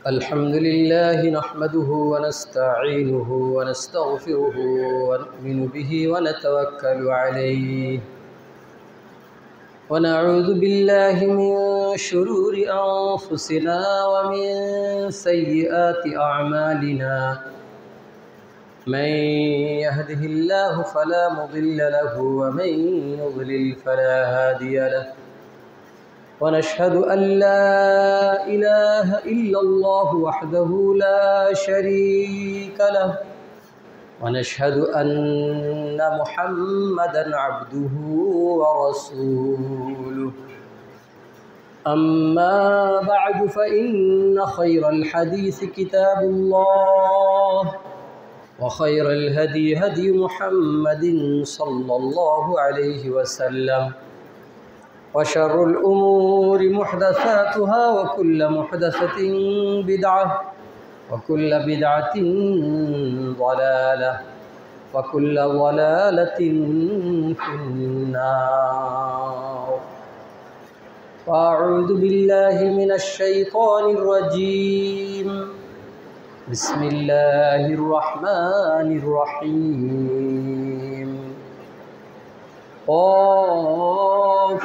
الحمد لله نحمده ونستعينه ونستغفره ونؤمن به ونتوكل عليه ونعوذ بالله من شرور أنفسنا ومن سيئات أعمالنا من يهده الله فلا مضل له ومن يضلل فلا هادي له ونشهد أن لا إله إلا الله وحده لا شريك له ونشهد أن محمدًا عبده ورسوله أما بعد فإن خير الحديث كتاب الله وخير الهدي هدي محمد صلى الله عليه وسلم وشر الأمور محدثاتها وكل محدثة بدعة وكل بدعة ضلالة وكل ضلالة في النار وأعوذ بالله من الشيطان الرجيم بسم الله الرحمن الرحيم قاف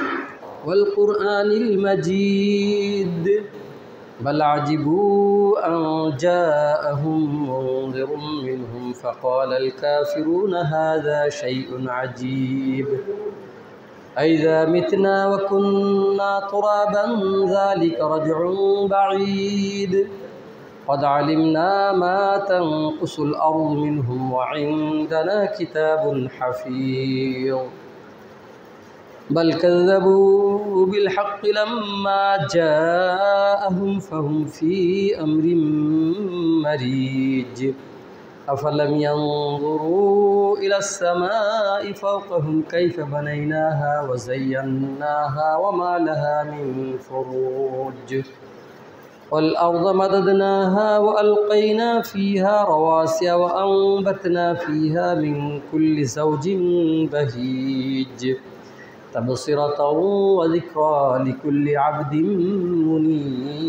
والقرآن المجيد بل عجبوا أن جاءهم منذر منهم فقال الكافرون هذا شيء عجيب أئذا متنا وكنا ترابا ذلك رجع بعيد قد علمنا ما تنقص الأرض منهم وعندنا كتاب حفيظ بل كذبوا بالحق لما جاءهم فهم في أمر مريج أفلم ينظروا إلى السماء فوقهم كيف بنيناها وزيناها وما لها من فروج والأرض مددناها وألقينا فيها رواسي وأنبتنا فيها من كل زوج بهيج تبصرة وذكرى لكل عبد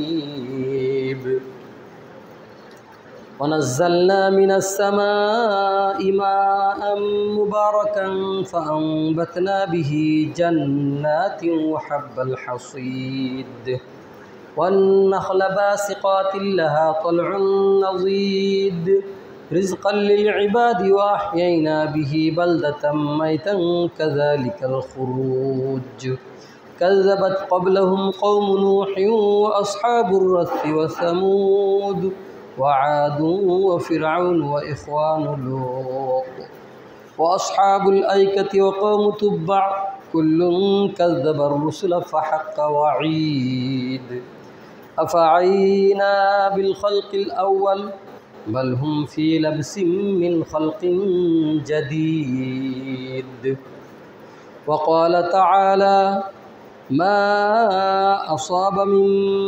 منيب ونزلنا من السماء ماء مباركا فأنبتنا به جنات وحب الحصيد والنخل باسقات لها طلع نضيد رزقا للعباد وأحيينا به بلدة ميتا كذلك الخروج كذبت قبلهم قوم نوح وأصحاب الرث وثمود وعاد وفرعون وإخوان لوط وأصحاب الأيكة وقوم تبع كل كذب الرسل فحق وعيد أفعينا بالخلق الأول بل هم في لبس من خلق جديد وقال تعالى ما أصاب من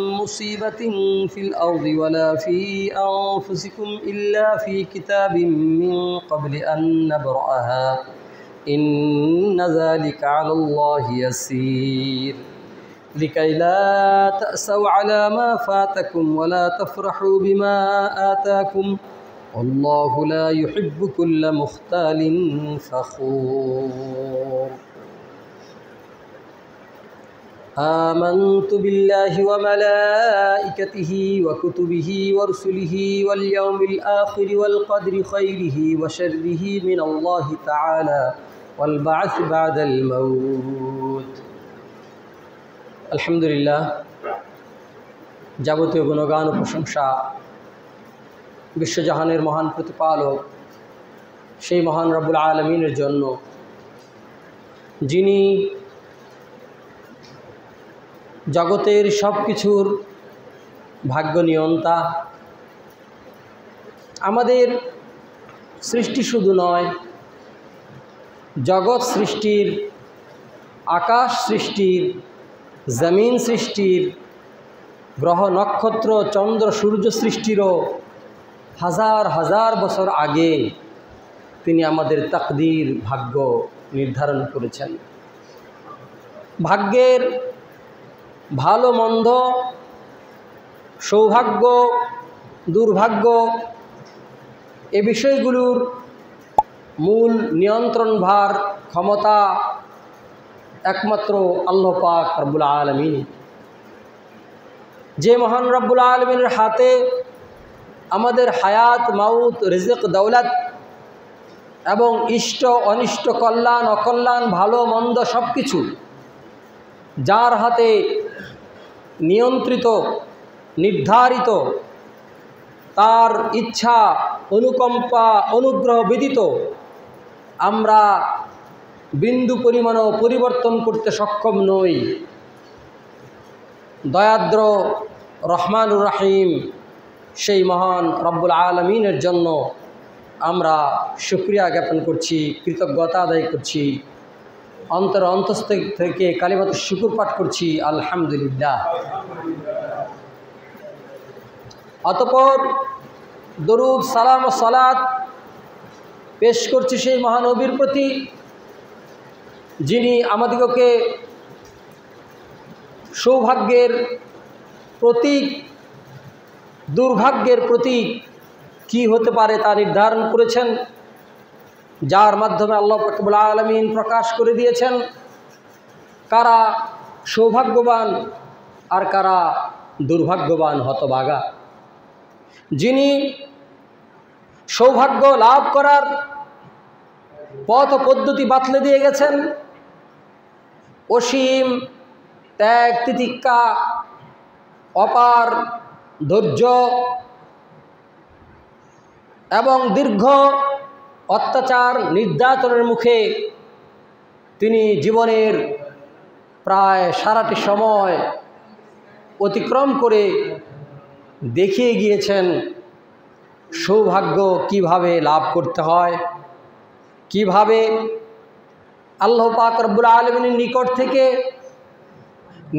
مصيبة في الأرض ولا في أنفسكم إلا في كتاب من قبل أن نبرأها إن ذلك على الله يسير لكي لا تأسوا على ما فاتكم ولا تفرحوا بما آتاكم والله لا يحب كل مختال فخور آمنت بالله وملائكته وكتبه ورسله واليوم الآخر والقدر خيره وشره من الله تعالى والبعث بعد الموت আলহামদুলিল্লাহ যাবতীয় গুণগান ও প্রশংসা বিশ্বজাহানের মহান প্রতিপালক সেই মহান রব্বুল আলামিনের জন্য যিনি জগতের সব কিছুর ভাগ্য নিয়ন্তা আমাদের সৃষ্টি শুধু নয় জগৎ সৃষ্টির আকাশ সৃষ্টির জমিন সৃষ্টির গ্রহ নক্ষত্র চন্দ্র সূর্য সৃষ্টিরও হাজার হাজার বছর আগে তিনি আমাদের তাকদীর ভাগ্য নির্ধারণ করেছেন। ভাগ্যের ভালো মন্দ, সৌভাগ্য, দুর্ভাগ্য এ বিষয়গুলোর মূল নিয়ন্ত্রণভার ক্ষমতা একমাত্র আল্লাহ পাক রব্বুল আলামিন। যে মহান রব্বুল আলামিনের হাতে আমাদের হায়াত, মাউত, রিজক, দৌলত এবং ইষ্ট অনিষ্ট, কল্যাণ অকল্যাণ, ভালো মন্দ সব কিছু যার হাতে নিয়ন্ত্রিত, নির্ধারিত, তার ইচ্ছা, অনুকম্পা, অনুগ্রহ ব্যতীত আমরা বিন্দু পরিমাণও পরিবর্তন করতে সক্ষম নই। দয়াদ্র রহমানুর রহিম সেই মহান রব্বুল আলামিনের জন্য আমরা শুকরিয়া জ্ঞাপন করছি, কৃতজ্ঞতা আদায় করছি, অন্তঃস্থ থেকে কালিমাতুশ শুকর পাঠ করছি, আলহামদুলিল্লাহ। অতঃপর দরুদ, সালাম ও সালাত পেশ করছি সেই মহানবীর প্রতি যিনি আমাদিগকে সৌভাগ্যের প্রতীক, দুর্ভাগ্যের প্রতীক কি হতে পারে তা নির্ধারণ করেছেন, যার মাধ্যমে আল্লাহ রব্বুল আলামিন প্রকাশ করে দিয়েছেন কারা সৌভাগ্যবান আর কারা দুর্ভাগ্যবান, হতভাগা। যিনি সৌভাগ্য লাভ করার পথ পদ্ধতি বাতলে দিয়ে গেছেন, অসীম ত্যাগ, তিতিক্ষা, অপার ধৈর্য এবং দীর্ঘ অত্যাচার নির্যাতনের মুখে তিনি জীবনের প্রায় সারাটি সময় অতিক্রম করে দেখিয়ে গিয়েছেন সৌভাগ্য কিভাবে লাভ করতে হয়, কিভাবে আল্লাহ পাক রব্বুল আলামিনের নিকট থেকে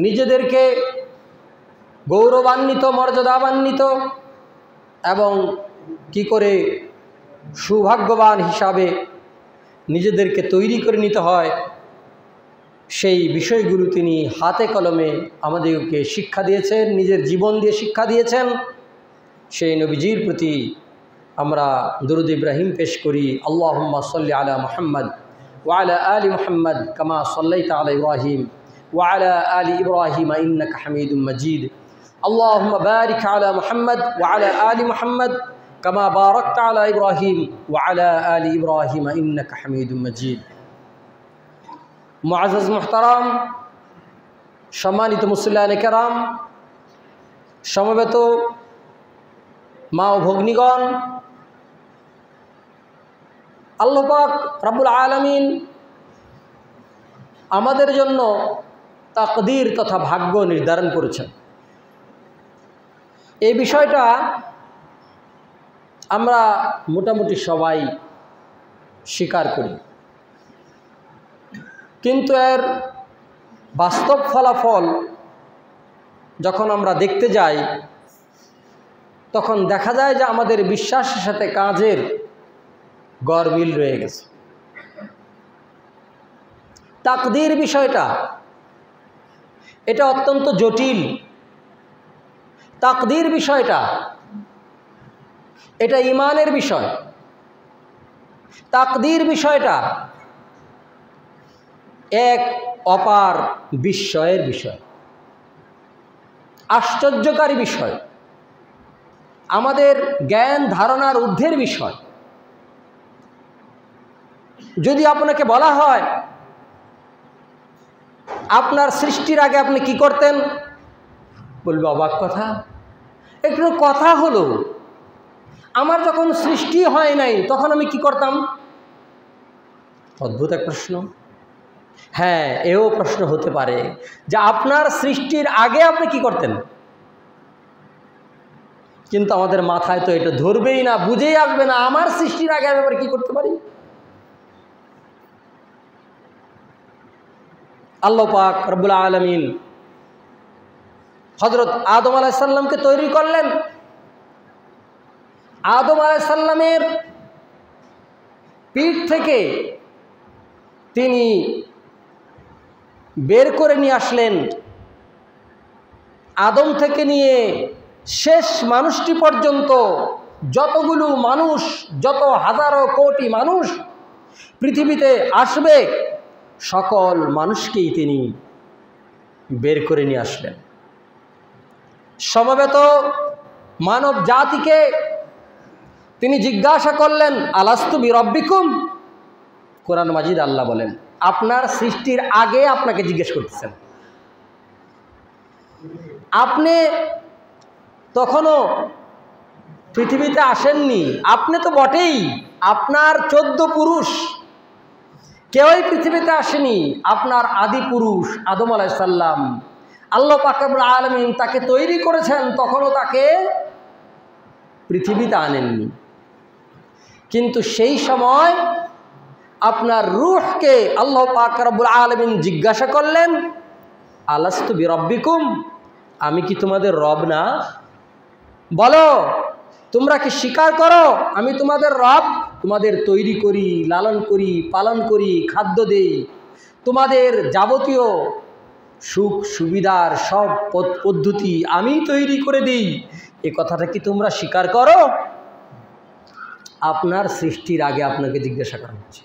নিজেদেরকে গৌরবান্বিত, মর্যাদাবান্বিত এবং কি করে সৌভাগ্যবান হিসাবে নিজেদেরকে তৈরি করে নিতে হয়, সেই বিষয়গুলো তিনি হাতে কলমে আমাদেরকে শিক্ষা দিয়েছেন, নিজের জীবন দিয়ে শিক্ষা দিয়েছেন। সেই নবীজির প্রতি আমরা দরুদ ইব্রাহিম পেশ করি। আল্লাহুম্মা সাল্লি আলা মুহাম্মদ ওয়া আলা আলি মুহাম্মদ কামা সাল্লাইতা আলা ইব্রাহিম ওয়া আলা আলি ইব্রাহিম ইন্নাকা হামিদুম মাজিদ। আল্লাহুম্মা বারিক আলা মুহাম্মদ ওয়া আলা আলি মুহাম্মদ কামা বারাকতা আলা ইব্রাহিম ওয়া আলা আলি ইব্রাহিম ইন্নাকা হামিদুম মাজিদ। মুআজ্জাজ মুহতারাম, সম্মানিত মুসল্লিয়ানে কেরাম, সমবেত মা ও ভগ্নীগণ, আল্লাহ পাক রব্বুল আলামিন আমাদের জন্য তাকদীর তথা ভাগ্য নির্ধারণ করেছেন। এই বিষয়টা আমরা মোটামুটি সবাই স্বীকার করি, কিন্তু এর বাস্তব ফলাফল যখন আমরা দেখতে যাই তখন দেখা যায় যে আমাদের বিশ্বাসের সাথে কাজের গরমিল রয়ে গেছে। তাকদীর বিষয়টা এটা অত্যন্ত জটিল। তাকদীর বিষয়টা এটা ঈমানের বিষয়। তাকদীর বিষয়টা এক অপার বিস্ময়ের বিষয়, আশ্চর্যকারী বিষয়, আমাদের জ্ঞান ধারণার ঊর্ধ্বের বিষয়। যদি আপনাকে বলা হয় আপনার সৃষ্টির আগে আপনি কি করতেন, বলবে অবাক কথা, একটু কথা হলো, আমার যখন সৃষ্টি হয় নাই তখন আমি কি করতাম? অদ্ভুত এক প্রশ্ন। হ্যাঁ, এও প্রশ্ন হতে পারে যে আপনার সৃষ্টির আগে আপনি কি করতেন, কিন্তু আমাদের মাথায় তো এটা ধরবেই না, বুঝেই আসবে না আমার সৃষ্টির আগে আমি আবার কি করতে পারি। আল্লাহ পাক রব্বুল আলামিন হযরত আদম আলাইহিস সালামকে তৈরি করলেন। আদম আলাইহিস সালামের পিঠ থেকে তিনি বের করে নিয়ে আসলেন আদম থেকে নিয়ে শেষ মানুষটি পর্যন্ত যতগুলো মানুষ, যত হাজারো কোটি মানুষ পৃথিবীতে আসবে, সকল মানুষকেই তিনি বের করে নিয়ে আসলেন। সমবেত মানব জাতিকে তিনি জিজ্ঞাসা করলেন, আলাস্তু বিরব্বিকুম। কোরআন মাজিদ আল্লাহ বলেন, আপনার সৃষ্টির আগে আপনাকে জিজ্ঞেস করতেছেন। আপনি তখনও পৃথিবীতে আসেননি, আপনি তো বটেই, আপনার 14 পুরুষ কেউই পৃথিবীতে আসেনি। আপনার আদি পুরুষ আদম আলাইহিস সালাম, আল্লাহ পাক রব্বুল আলামিন তাকে তৈরি করেছেন, তখনও তাকে পৃথিবীতে আনেননি। কিন্তু সেই সময় আপনার রূহকে আল্লাহ পাক রব্বুল আলামিন জিজ্ঞাসা করলেন, আলাস্তু বিরব্বিকুম, আমি কি তোমাদের রব না? বলো, তোমরা কি স্বীকার করো আমি তোমাদের রব? তোমাদের তৈরি করি, লালন করি, পালন করি, খাদ্য দেই, তোমাদের যাবতীয় সুখ সুবিধার সব পদ্ধতি আমি তৈরি করে দিই, এ কথাটা কি তোমরা স্বীকার করো? আপনার সৃষ্টির আগে আপনাকে জিজ্ঞাসা করা হচ্ছে।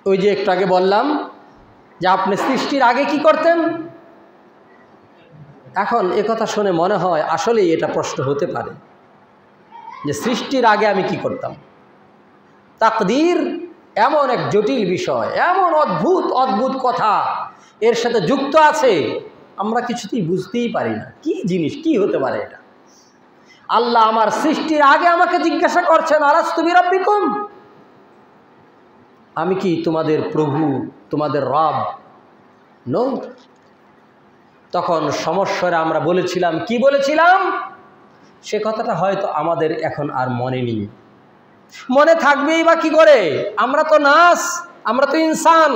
ওই যে একটু আগে বললাম যে আপনি সৃষ্টির আগে কি করতেন। এখন একথা শুনে মনে হয় আসলেই এটা প্রশ্ন হতে পারে যে সৃষ্টির আগে আমি কি করতাম। তাকদীর এমন এক জটিল বিষয়, এমন অদ্ভুত অদ্ভুত কথা এর সাথে যুক্ত আছে, আমরা কিছুতেই বুঝতেই পারি না কি জিনিস, কি হতে পারে এটা। আল্লাহ আমার সৃষ্টির আগে আমাকে জিজ্ঞাসা করছেন, আলাস্তু বিরব্বিকুম, আমি কি তোমাদের প্রভু, তোমাদের রব নই? তখন সমস্যারে আমরা বলেছিলাম, কি বলেছিলাম সে কথাটা হয়তো আমাদের এখন আর মনে নেই। মনে থাকবেই বা কি করে? আমরা তো নাস, আমরা তো ইনসান,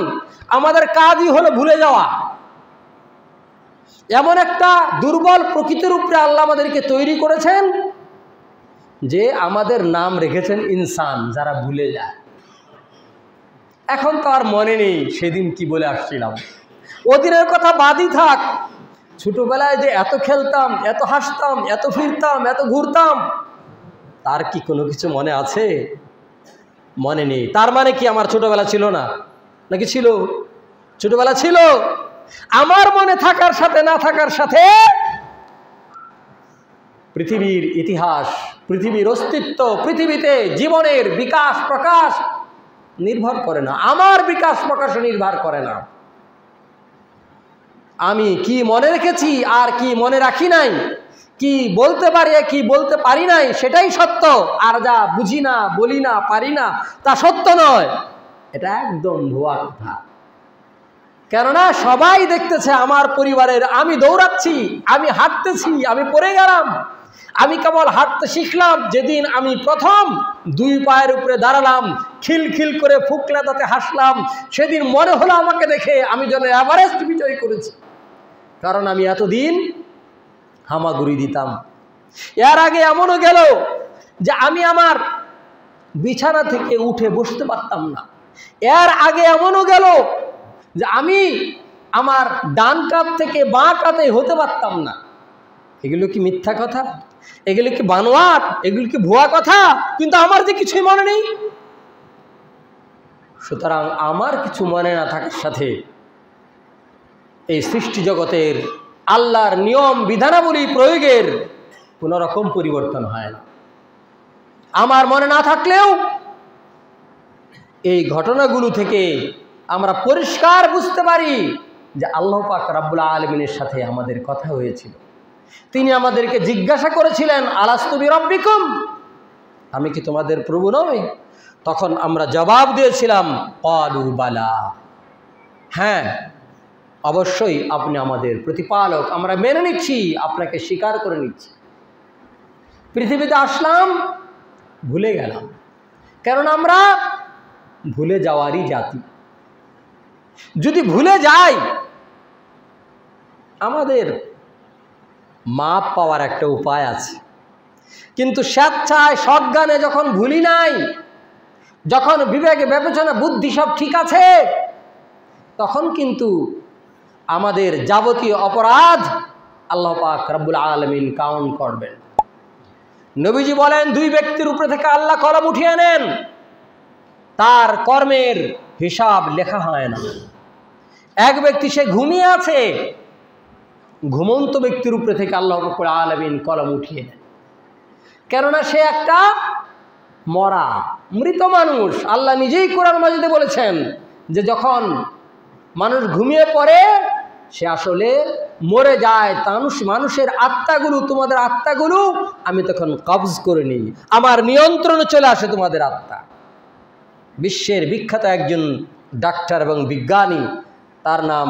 আমাদের কাজই হলো ভুলে যাওয়া। এমন একটা দুর্বল প্রকৃতির উপরে আল্লাহ আমাদেরকে তৈরি করেছেন যে আমাদের নাম রেখেছেন ইনসান, যারা ভুলে যায়। এখন তো আর মনে নেই সেদিন কি বলে আসছিলাম। ওদিনের কথা বাদই থাক, ছোটবেলায় যে এত খেলতাম, এত হাসতাম, এত ফিরতাম, এত ঘুরতাম, তার কি কোনো কিছু মনে আছে? মনে নেই। তার মানে কি আমার ছোটবেলা ছিল না? নাকি ছিল? ছোটবেলা ছিল। আমার মনে থাকার সাথে না থাকার সাথে পৃথিবীর ইতিহাস, পৃথিবীর অস্তিত্ব, পৃথিবীতে জীবনের বিকাশ প্রকাশ নির্ভর করে না। আমার বিকাশ প্রকাশও নির্ভর করে না। আমি কি মনে রেখেছি আর কি মনে রাখি নাই, কি বলতে পারি কি বলতে পারি নাই, সেটাই সত্য। আর যা বুঝি না, বলি না, পারি না, তা সত্য নয়। এটা একদম ভুয়া কথা। কেননা সবাই দেখতেছে আমার পরিবারের, আমি দৌড়াচ্ছি, আমি হাঁটতেছি, আমি পড়ে গেলাম। আমি কেবল হাঁটতে শিখলাম যেদিন আমি প্রথম 2 পায়ের উপরে দাঁড়ালাম, খিলখিল করে ফুকলা তাতে হাসলাম, সেদিন মনে হলো আমাকে দেখে আমি যেন এভারেস্ট বিজয় করেছি। কারণ আমি এতদিন হামাগুড়ি দিতাম। এর আগে এমনও গেল যে আমি আমার বিছানা থেকে উঠে বসতে পারতাম না। এর আগে এমনও গেল যে আমি আমার ডান কাত থেকে বাঁ কাতে হতে পারতাম না। এগুলো কি মিথ্যা কথা? এগুলো কি বানোয়াট? এগুলো কি ভুয়া কথা? কিন্তু আমার যে কিছুই মনে নেই। সুতরাং আমার কিছু মনে না থাকার সাথে এই সৃষ্টি জগতের আল্লাহর নিয়ম বিধানাবলী প্রয়োগের কোনো রকম পরিবর্তন হয় না। আমার মনে না থাকলেও এই ঘটনাগুলো থেকে আমরা পরিষ্কার বুঝতে পারি যে আল্লাহ পাক রব্বুল আলামিনের সাথে আমাদের কথা হয়েছিল। তিনি আমাদেরকে জিজ্ঞাসা করেছিলেন, আলাস্তু বিরব্বিকুম, আমি কি তোমাদের প্রভু নই? তখন আমরা জবাব দিয়েছিলাম, ক্বালু বালা, হ্যাঁ অবশ্যই আপনি আমাদের প্রতিপালক, আমরা মেনে নিচ্ছি, আপনাকে স্বীকার করে নিচ্ছি। পৃথিবীতে আসলাম, ভুলে গেলাম, কারণ আমরা ভুলে যাওয়ারই জাতি। যদি ভুলে যাই, আমাদের মাপ পাওয়ার একটা উপায় আছে। কিন্তু স্বেচ্ছায় সজ্ঞানে যখন ভুলি নাই, যখন বিবেকে বিবেচনা বুদ্ধি সব ঠিক আছে, তখন কিন্তু আমাদের যাবতীয় অপরাধ আল্লাহ পাক রব্বুল আলামিন কাউন্ট করবেন। নবীজি বলেন, দুই ব্যক্তির উপরে থেকে আল্লাহ কলম উঠিয়ে নেন, তার কর্মের হিসাব লেখা হয় না। এক ব্যক্তি সে ঘুমিয়ে আছে, ঘুমন্ত ব্যক্তির উপরে থেকে আল্লাহ রাব্বুল আলামিন কলম উঠিয়ে নেন, কেননা সে একটা মরা মৃত মানুষ। আল্লাহ নিজেই কোরআন মাজিদে বলেছেন যে যখন মানুষ ঘুমিয়ে পড়ে সে আসলে মরে যায়। মানুষের আত্মাগুলো, তোমাদের আত্মাগুলো আমি তখন কবজ করে নিই, আমার নিয়ন্ত্রণে চলে আসে তোমাদের আত্মা। বিশ্বের বিখ্যাত একজন ডাক্তার এবং বিজ্ঞানী, তার নাম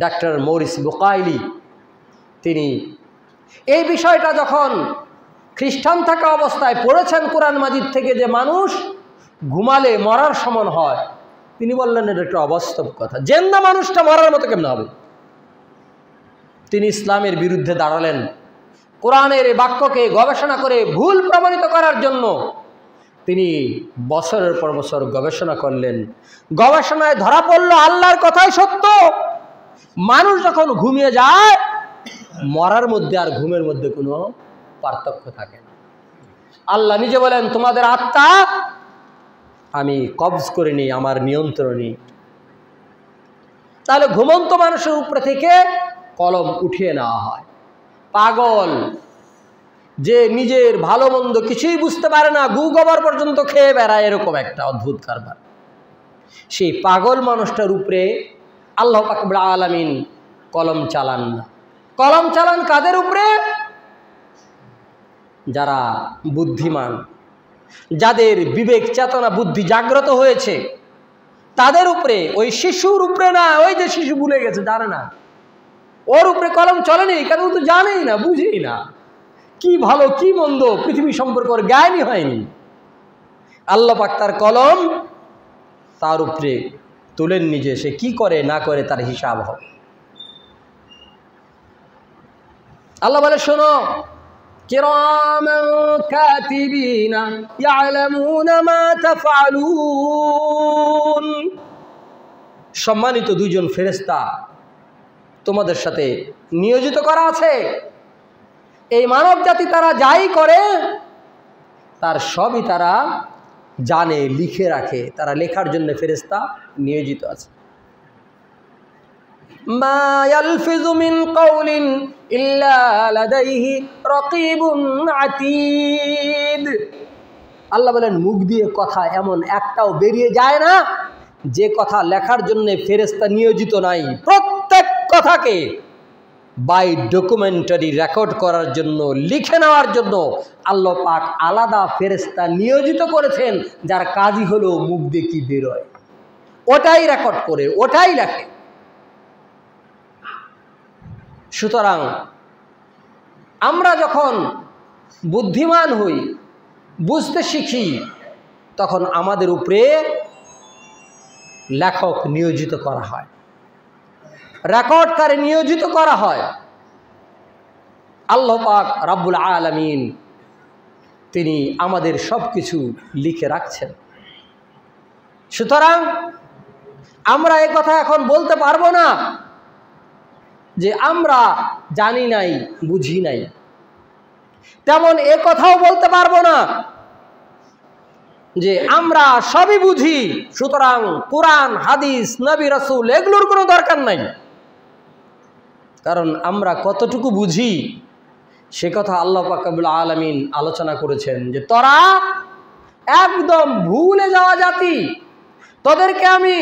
ডাক্তার মরিস বুকাইলি, তিনি এই বিষয়টা যখন খ্রিস্টান থাকা অবস্থায় পড়েছেন কোরআন মাজিদ থেকে যে মানুষ ঘুমালে মরার সমান হয়, তিনি বললেন এটা একটা অবাস্তব কথা, জিন্দা মানুষটা মরার মতো কেমন হবে। তিনি ইসলামের বিরুদ্ধে দাঁড়ালেন। কোরআনের এই বাক্যকে গবেষণা করে ভুল প্রমাণিত করার জন্য তিনি বছরের পর বছর গবেষণা করলেন। গবেষণায় ধরা পড়ল আল্লাহর কথাই সত্য। মানুষ যখন ঘুমিয়ে যায়, মরার মধ্যে আর ঘুমের মধ্যে কোনো পার্থক্য থাকে না। আল্লাহ নিজে বলেন, তোমাদের আত্মা আমি কবজ করে নিই, আমার নিয়ন্ত্রণে। তাহলে ঘুমন্ত মানুষের উপরে থেকে কলম উঠিয়ে নেওয়া হয়। পাগল, যে নিজের ভালো মন্দ কিছুই বুঝতে পারে না, গু গোবর পর্যন্ত খেয়ে বেড়ায়, এরকম একটা অদ্ভুত কারবার, সেই পাগল মানুষটার উপরে আল্লাহ পাক রব্বুল আলামিন কলম চালান না। কলম চালান কাদের উপরে? যারা বুদ্ধিমান, যাদের বিবেক চেতনা বুদ্ধি জাগ্রত হয়েছে, তাদের উপরে। ওই শিশুর উপরে না, ওই যে শিশু ভুলে গেছে, জানে না, ওর উপরে কলম চলেনি, কারণ ও তো জানেই না, বুঝেই না কি ভালো কি মন্দ, পৃথিবী সম্পর্কে ওর জ্ঞানই হয়নি। আল্লাহ পাক তার কলম তার উপরে তুলেন নিজে, সে কি করে না করে তার হিসাব হবে। আল্লাহ বলে, শোনো, কিরামান কাতিবিনা ইয়ালামুনা মা তাফআলুন, সম্মানিত দুইজন ফেরেশতা তোমাদের সাথে নিয়োজিত করা আছে। এই মানব জাতি তারা যাই করে তার সবই তারা জানে, লিখে রাখে, তারা লেখার জন্য ফেরেশতা নিয়োজিত আছে। মা ইয়ালফিযু মিন কাওলিন ইল্লা লাদাইহি রাকীবুন আতীদ। আল্লাহ বলেন, মুখ দিয়ে কথা এমন একটাও বেরিয়ে যায় না যে কথা লেখার জন্য ফেরেশতা নিয়োজিত নাই। প্রত্যেক কথাকে বাই ডকুমেন্টারি রেকর্ড করার জন্য, লিখে নেওয়ার জন্য আল্লাহ পাক আলাদা ফেরেশতা নিয়োজিত করেছেন, যার কাজই হলো মুখ দিয়ে কি বেরোয় ওটাই রেকর্ড করে, ওটাই লেখে। সুতরাং আমরা যখন বুদ্ধিমান হই, বুঝতে শিখি, তখন আমাদের উপরে লেখক নিয়োজিত করা হয়, রেকর্ডকারী নিয়োজিত করা হয়। আল্লাহ পাক রব্বুল আলামিন তিনি আমাদের সব কিছু লিখে রাখছেন। সুতরাং আমরা এই কথা এখন বলতে পারবো না যে আমরা জানি নাই, বুঝি নাই। তেমন এ কথাও বলতে পারবো না যে আমরা সবই বুঝি, সুতরাং কোরআন, হাদিস, নবী, রাসূল এগুলোর কোনো দরকার নাই। কারণ আমরা কতটুকু বুঝি সে কথা আল্লাহ পাক রব্বুল আলামিন আলোচনা করেছেন যে তোরা একদম ভুলে যাওয়া জাতি, তোদেরকে আমি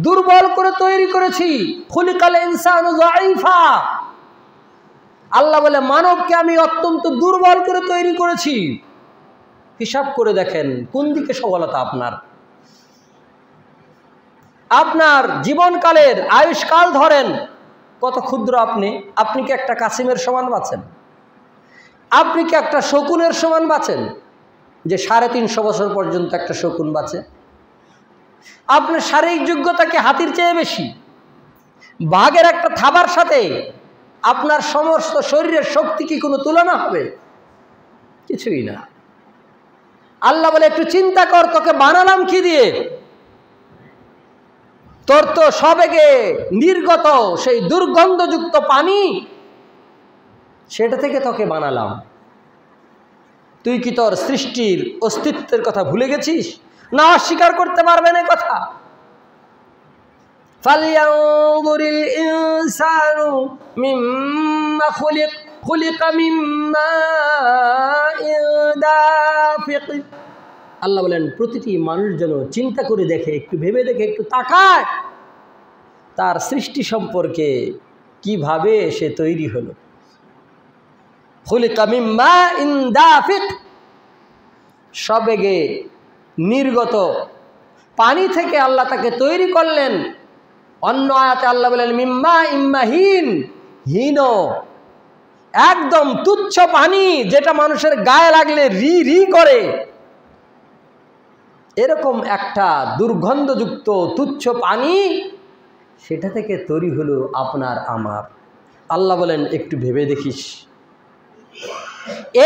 দুর্বল করে তৈরি করেছি। খুলিকাল ইনসানু যায়ীফা। আল্লাহ বলে, মানবকে আমি অত্যন্ত দুর্বল করে তৈরি করেছি। হিসাব করে দেখেন কোন দিকে সফলতা আপনার। আপনার জীবনকালের আয়ুষ্কাল ধরেন, কত ক্ষুদ্র আপনি। আপনি কি একটা কাসিমের সমান বাঁচেন? আপনি কি একটা শকুনের সমান বাঁচেন যে 350 বছর পর্যন্ত একটা শকুন বাঁচে? আপনার শারীরিক যোগ্যতা কি হাতির চেয়ে বেশি? বাঘের একটা থাবার সাথে আপনার সমস্ত শরীরের শক্তি কি কোনো তুলনা হবে? কিছুই না। আল্লাহ বলে, একটু চিন্তা কর, তোকে বানালাম কি দিয়ে? তোর তো সবেগে নির্গত সেই দুর্গন্ধযুক্ত পানি, সেটা থেকে তোকে বানালাম। তুই কি তোর সৃষ্টির অস্তিত্বের কথা ভুলে গেছিস? না অস্বীকার করতে পারবেন এই কথা? ফালইয়ানজুরিল ইনসানু মিম্মা খুলিকা মিম্মা দাফিক। আল্লাহ বলেন প্রতিটি মানুষ যেন চিন্তা করে দেখে, একটু ভেবে দেখে, একটু তাকায় তার সৃষ্টি সম্পর্কে, কিভাবে সে তৈরি হলো। খুলিকা মিম্মা দাফিক, সবেগে নির্গত পানি থেকে আল্লাহ তাকে তৈরি করলেন। অন্য আয়াতে আল্লাহ বলেন মিম্মা ইম্মাহিন, হীন, একদম তুচ্ছ পানি, যেটা মানুষের গায়ে লাগলে রি রি করে, এরকম একটা দুর্গন্ধযুক্ত তুচ্ছ পানি, সেটা থেকে তৈরি হলো আপনার আমার। আল্লাহ বলেন একটু ভেবে দেখিস।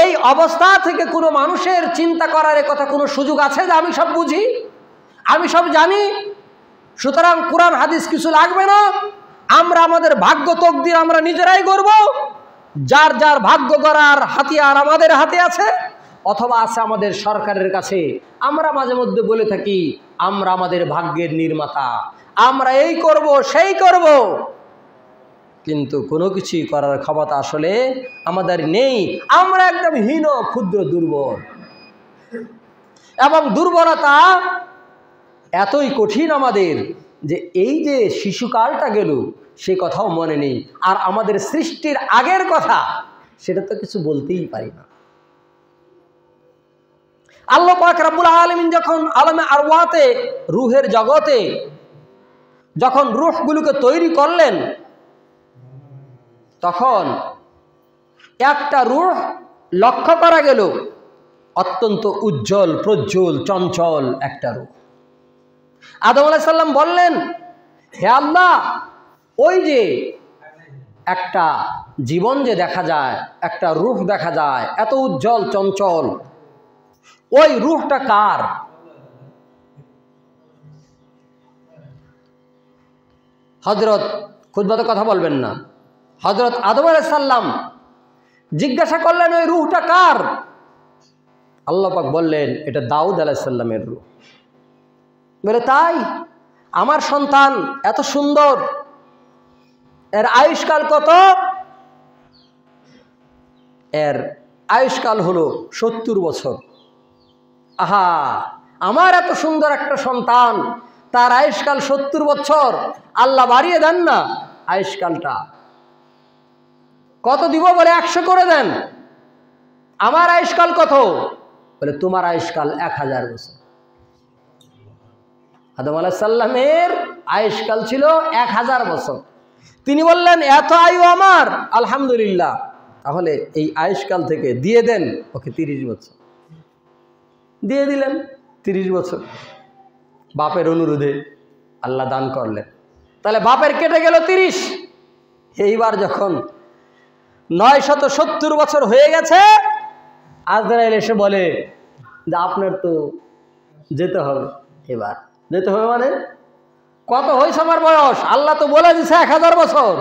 এই অবস্থা থেকে কোনো মানুষের চিন্তা করার কথা কোনো সুযোগ আছে যে আমি সব বুঝি, আমি সব জানি, সুতরাং কোরআন হাদিস কিছু লাগবে না, আমরা আমাদের ভাগ্য তকদির আমরা নিজেরাই গড়ব, যার যার ভাগ্য গড়ার হাতিয়ার আমাদের হাতে আছে অথবা আছে আমাদের সরকারের কাছে। আমরা মাঝে মধ্যে বলে থাকি আমরা আমাদের ভাগ্যের নির্মাতা, আমরা এই করব সেই করব, কিন্তু কোনো কিছুই করার ক্ষমতা আসলে আমাদের নেই। আমরা একদম হীন, ক্ষুদ্র, দুর্বল, এবং দুর্বলতা এতই কঠিন আমাদের যে এই যে শিশুকালটা গেল সে কথাও মনে নেই, আর আমাদের সৃষ্টির আগের কথা সেটা তো কিছু বলতেই পারি না। আল্লাহ পাক রব্বুল আলামিন যখন আলমে আরওয়াতে, রুহের জগতে যখন রূহগুলোকে তৈরি করলেন, তখন একটা রূহ লক্ষ্য করা গেল, অত্যন্ত উজ্জ্বল, প্রজ্জ্বল, চঞ্চল একটা রূহ। আদম আলাইহিস সালাম বললেন, হে আল্লাহ, ওই যে একটা জীবন যে দেখা যায়, একটা রূহ দেখা যায় এত উজ্জ্বল চঞ্চল, ওই রূহটা কার? হযরত, খুতবাতে কথা বলবেন না, হযরত আদম আলাইহিস সালাম জিজ্ঞাসা করলেন ওই রূহটা কার? আল্লাহ পাক বললেন এটা দাউদ আলাইহিস সালামের রূহ। বলে তাই? আমার সন্তান এত সুন্দর, এর আয়ুষ্কাল কত? এর আয়ুষ্কাল হলো 70 বছর। আহা, আমার এত সুন্দর একটা সন্তান, তার আয়ুষ্কাল 70 বছর, আল্লাহ বাড়িয়ে দেন না আয়ুষ্কালটা। কত দিব? বলে 100 করে দেন। আমার আয়ুষ্কাল কত? বলে তোমার আয়ুষ্কাল 1000 বছর। আদম আলাইহিস সালামের আয়ুষ্কাল ছিল 1000 বছর। তিনি বললেন এত আয়ু আমার, আলহামদুলিল্লাহ, তাহলে এই আয়ুষ্কাল থেকে দিয়ে দেন ওকে 30 বছর। দিয়ে দিলেন 30 বছর। বাপের অনুরোধে আল্লাহ দান করলেন। তাহলে বাপের কেটে গেল 30। এইবার যখন 970 বছর হয়ে গেছে, আজরাইল এসে বলে যে আপনার তো যেতে হবে। এবার যেতে হবে মানে কত হয়েছে আমার বয়স? আল্লাহ তো বলে দিছে 1000 বছর।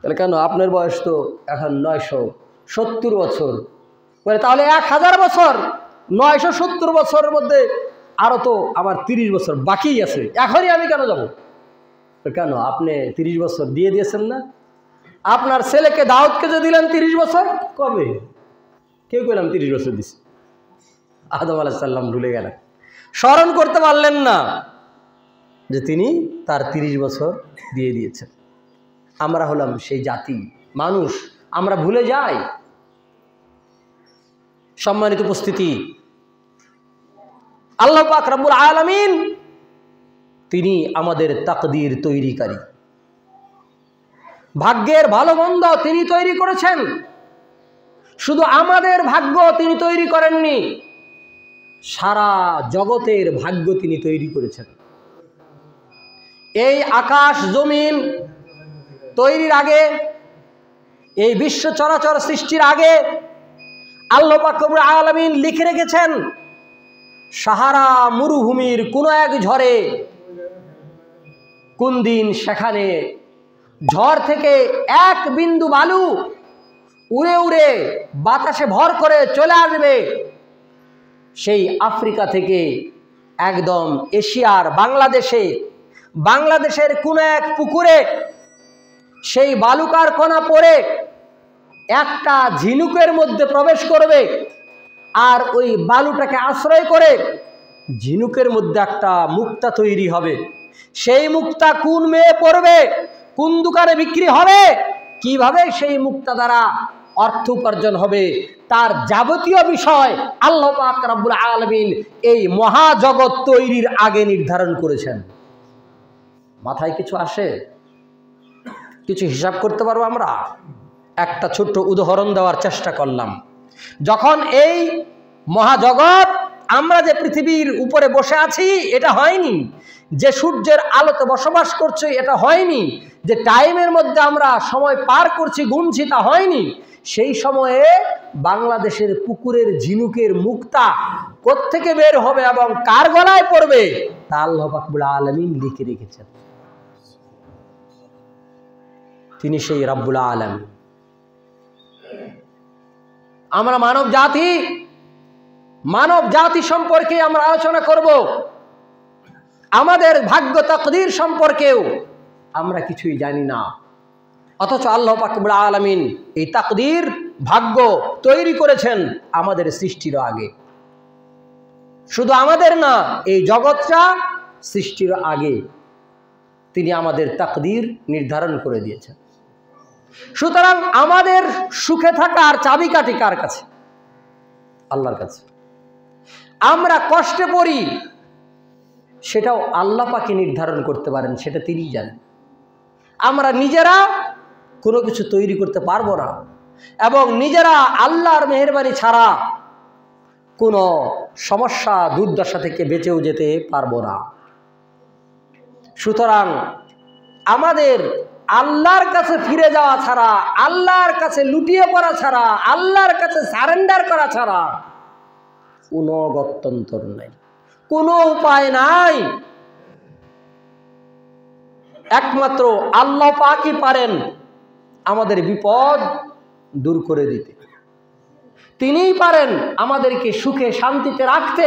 তাহলে কেন? আপনার বয়স তো এখন 970 বছর। বলে তাহলে 1000 বছর, 970 বছরের মধ্যে আরো তো আমার 30 বছর বাকি আছে, এখনই আমি কেন যাব? কেন? আপনি 30 বছর দিয়ে দিয়েছেন না? আপনার ছেলেকে দাউদকে যে দিলেন 30 বছর, কবে? কেউ কইলাম 30 বছর দিছে। আদম আলাইহিস সালাম ভুলে গেলেন, স্মরণ করতে পারলেন না যে তিনি তার 30 বছর দিয়ে দিয়েছেন। আমরা হলাম সেই জাতি, মানুষ, আমরা ভুলে যাই। সম্মানিত উপস্থিতি, আল্লাহ পাক রব্বুল আলামিন তিনি আমাদের তাকদীর তৈরিকারী। ভাগ্যের ভালো মন্দ তিনি তৈরি করেছেন। শুধু আমাদের ভাগ্য তিনি তৈরি করেননি, সারা জগতের ভাগ্য তিনি তৈরি করেছেন। এই আকাশ জমিন তৈরির আগে, এই বিশ্ব চরাচর সৃষ্টির আগে আল্লাহ পাক রব্বুল আলামিন লিখে রেখেছেন সাহারা মরুভূমির কোনো এক ঝড়ে কোন দিন সেখানে ঝড় থেকে এক বিন্দু বালু উড়ে উড়ে বাতাসে ভর করে চলে আসবে সেই আফ্রিকা থেকে একদম এশিয়ার বাংলাদেশের কোন এক পুকুরে সেই বালুকার কণা পড়ে একটা ঝিনুকের মধ্যে প্রবেশ করবে, আর ওই বালুটাকে আশ্রয় করে ঝিনুকের মধ্যে একটা মুক্তা তৈরি হবে। সেই মুক্তা কোন মেয়ে পড়বে, কোন দোকানে বিক্রি হবে, কিভাবে সেই মুক্তা দ্বারা অর্থ উপার্জন হবে, তার যাবতীয় বিষয় আল্লাহ পাক রব্বুল আলামিন এই মহাজগৎ তৈরির আগে নির্ধারণ করেছেন। মাথায় কিছু আসে? কিছু হিসাব করতে পারবো আমরা? একটা ছোট্ট উদাহরণ দেওয়ার চেষ্টা করলাম। যখন এই মহাজগৎ, আমরা যে পৃথিবীর উপরে বসে আছি এটা হয়নি, যে সূর্যের আলোতে বসবাস করছি এটা হয়নি, যে টাইমের মধ্যে আমরা সময় পার করছি গুনছি তা হয়নি, সেই সময়ে বাংলাদেশের পুকুরের ঝিনুকের মুক্তা কোত্থেকে বের হবে এবং কার গলায় পড়বে তা আল্লাহ রাব্বুল আলামিন লিখে রেখেছেন। তিনি সেই রাব্বুল আলামিন। আমরা মানব জাতি সম্পর্কে আমরা আলোচনা করব। আমাদের ভাগ্য তাকদীর সম্পর্কেও আমরা কিছুই জানি না, অথচ আল্লাহ পাক রব্বুল আলামিন এই তাকদীর ভাগ্য তৈরি করেছেন আমাদের সৃষ্টির আগে। শুধু আমাদের না, এই জগৎটা সৃষ্টির আগে তিনি আমাদের তাকদীর নির্ধারণ করে দিয়েছেন। সুতরাং আমাদের সুখে থাকার চাবিকাঠি কার কাছে? আল্লাহর কাছে। আমরা কষ্টে পড়ি সেটাও আল্লাহ পাকই নির্ধারণ করতে পারেন, সেটা তিনিই জানেন। আমরা নিজেরা কোনো কিছু তৈরি করতে পারবো না এবং নিজেরা আল্লাহর মেহেরবানি ছাড়া কোনো সমস্যা দুর্দশা থেকে বেঁচেও যেতে পারবো না। সুতরাং আমাদের আল্লাহর কাছে ফিরে যাওয়া ছাড়া, আল্লাহর কাছে লুটিয়ে পড়া ছাড়া, আল্লাহর কাছে সারেন্ডার করা ছাড়া কোনো গত্যন্তর নাই, কোনো উপায় নাই। একমাত্র আল্লাহ পাকই পারেন আমাদের বিপদ দূর করে দিতে। তিনিই পারেন আমাদেরকে সুখে শান্তিতে রাখতে।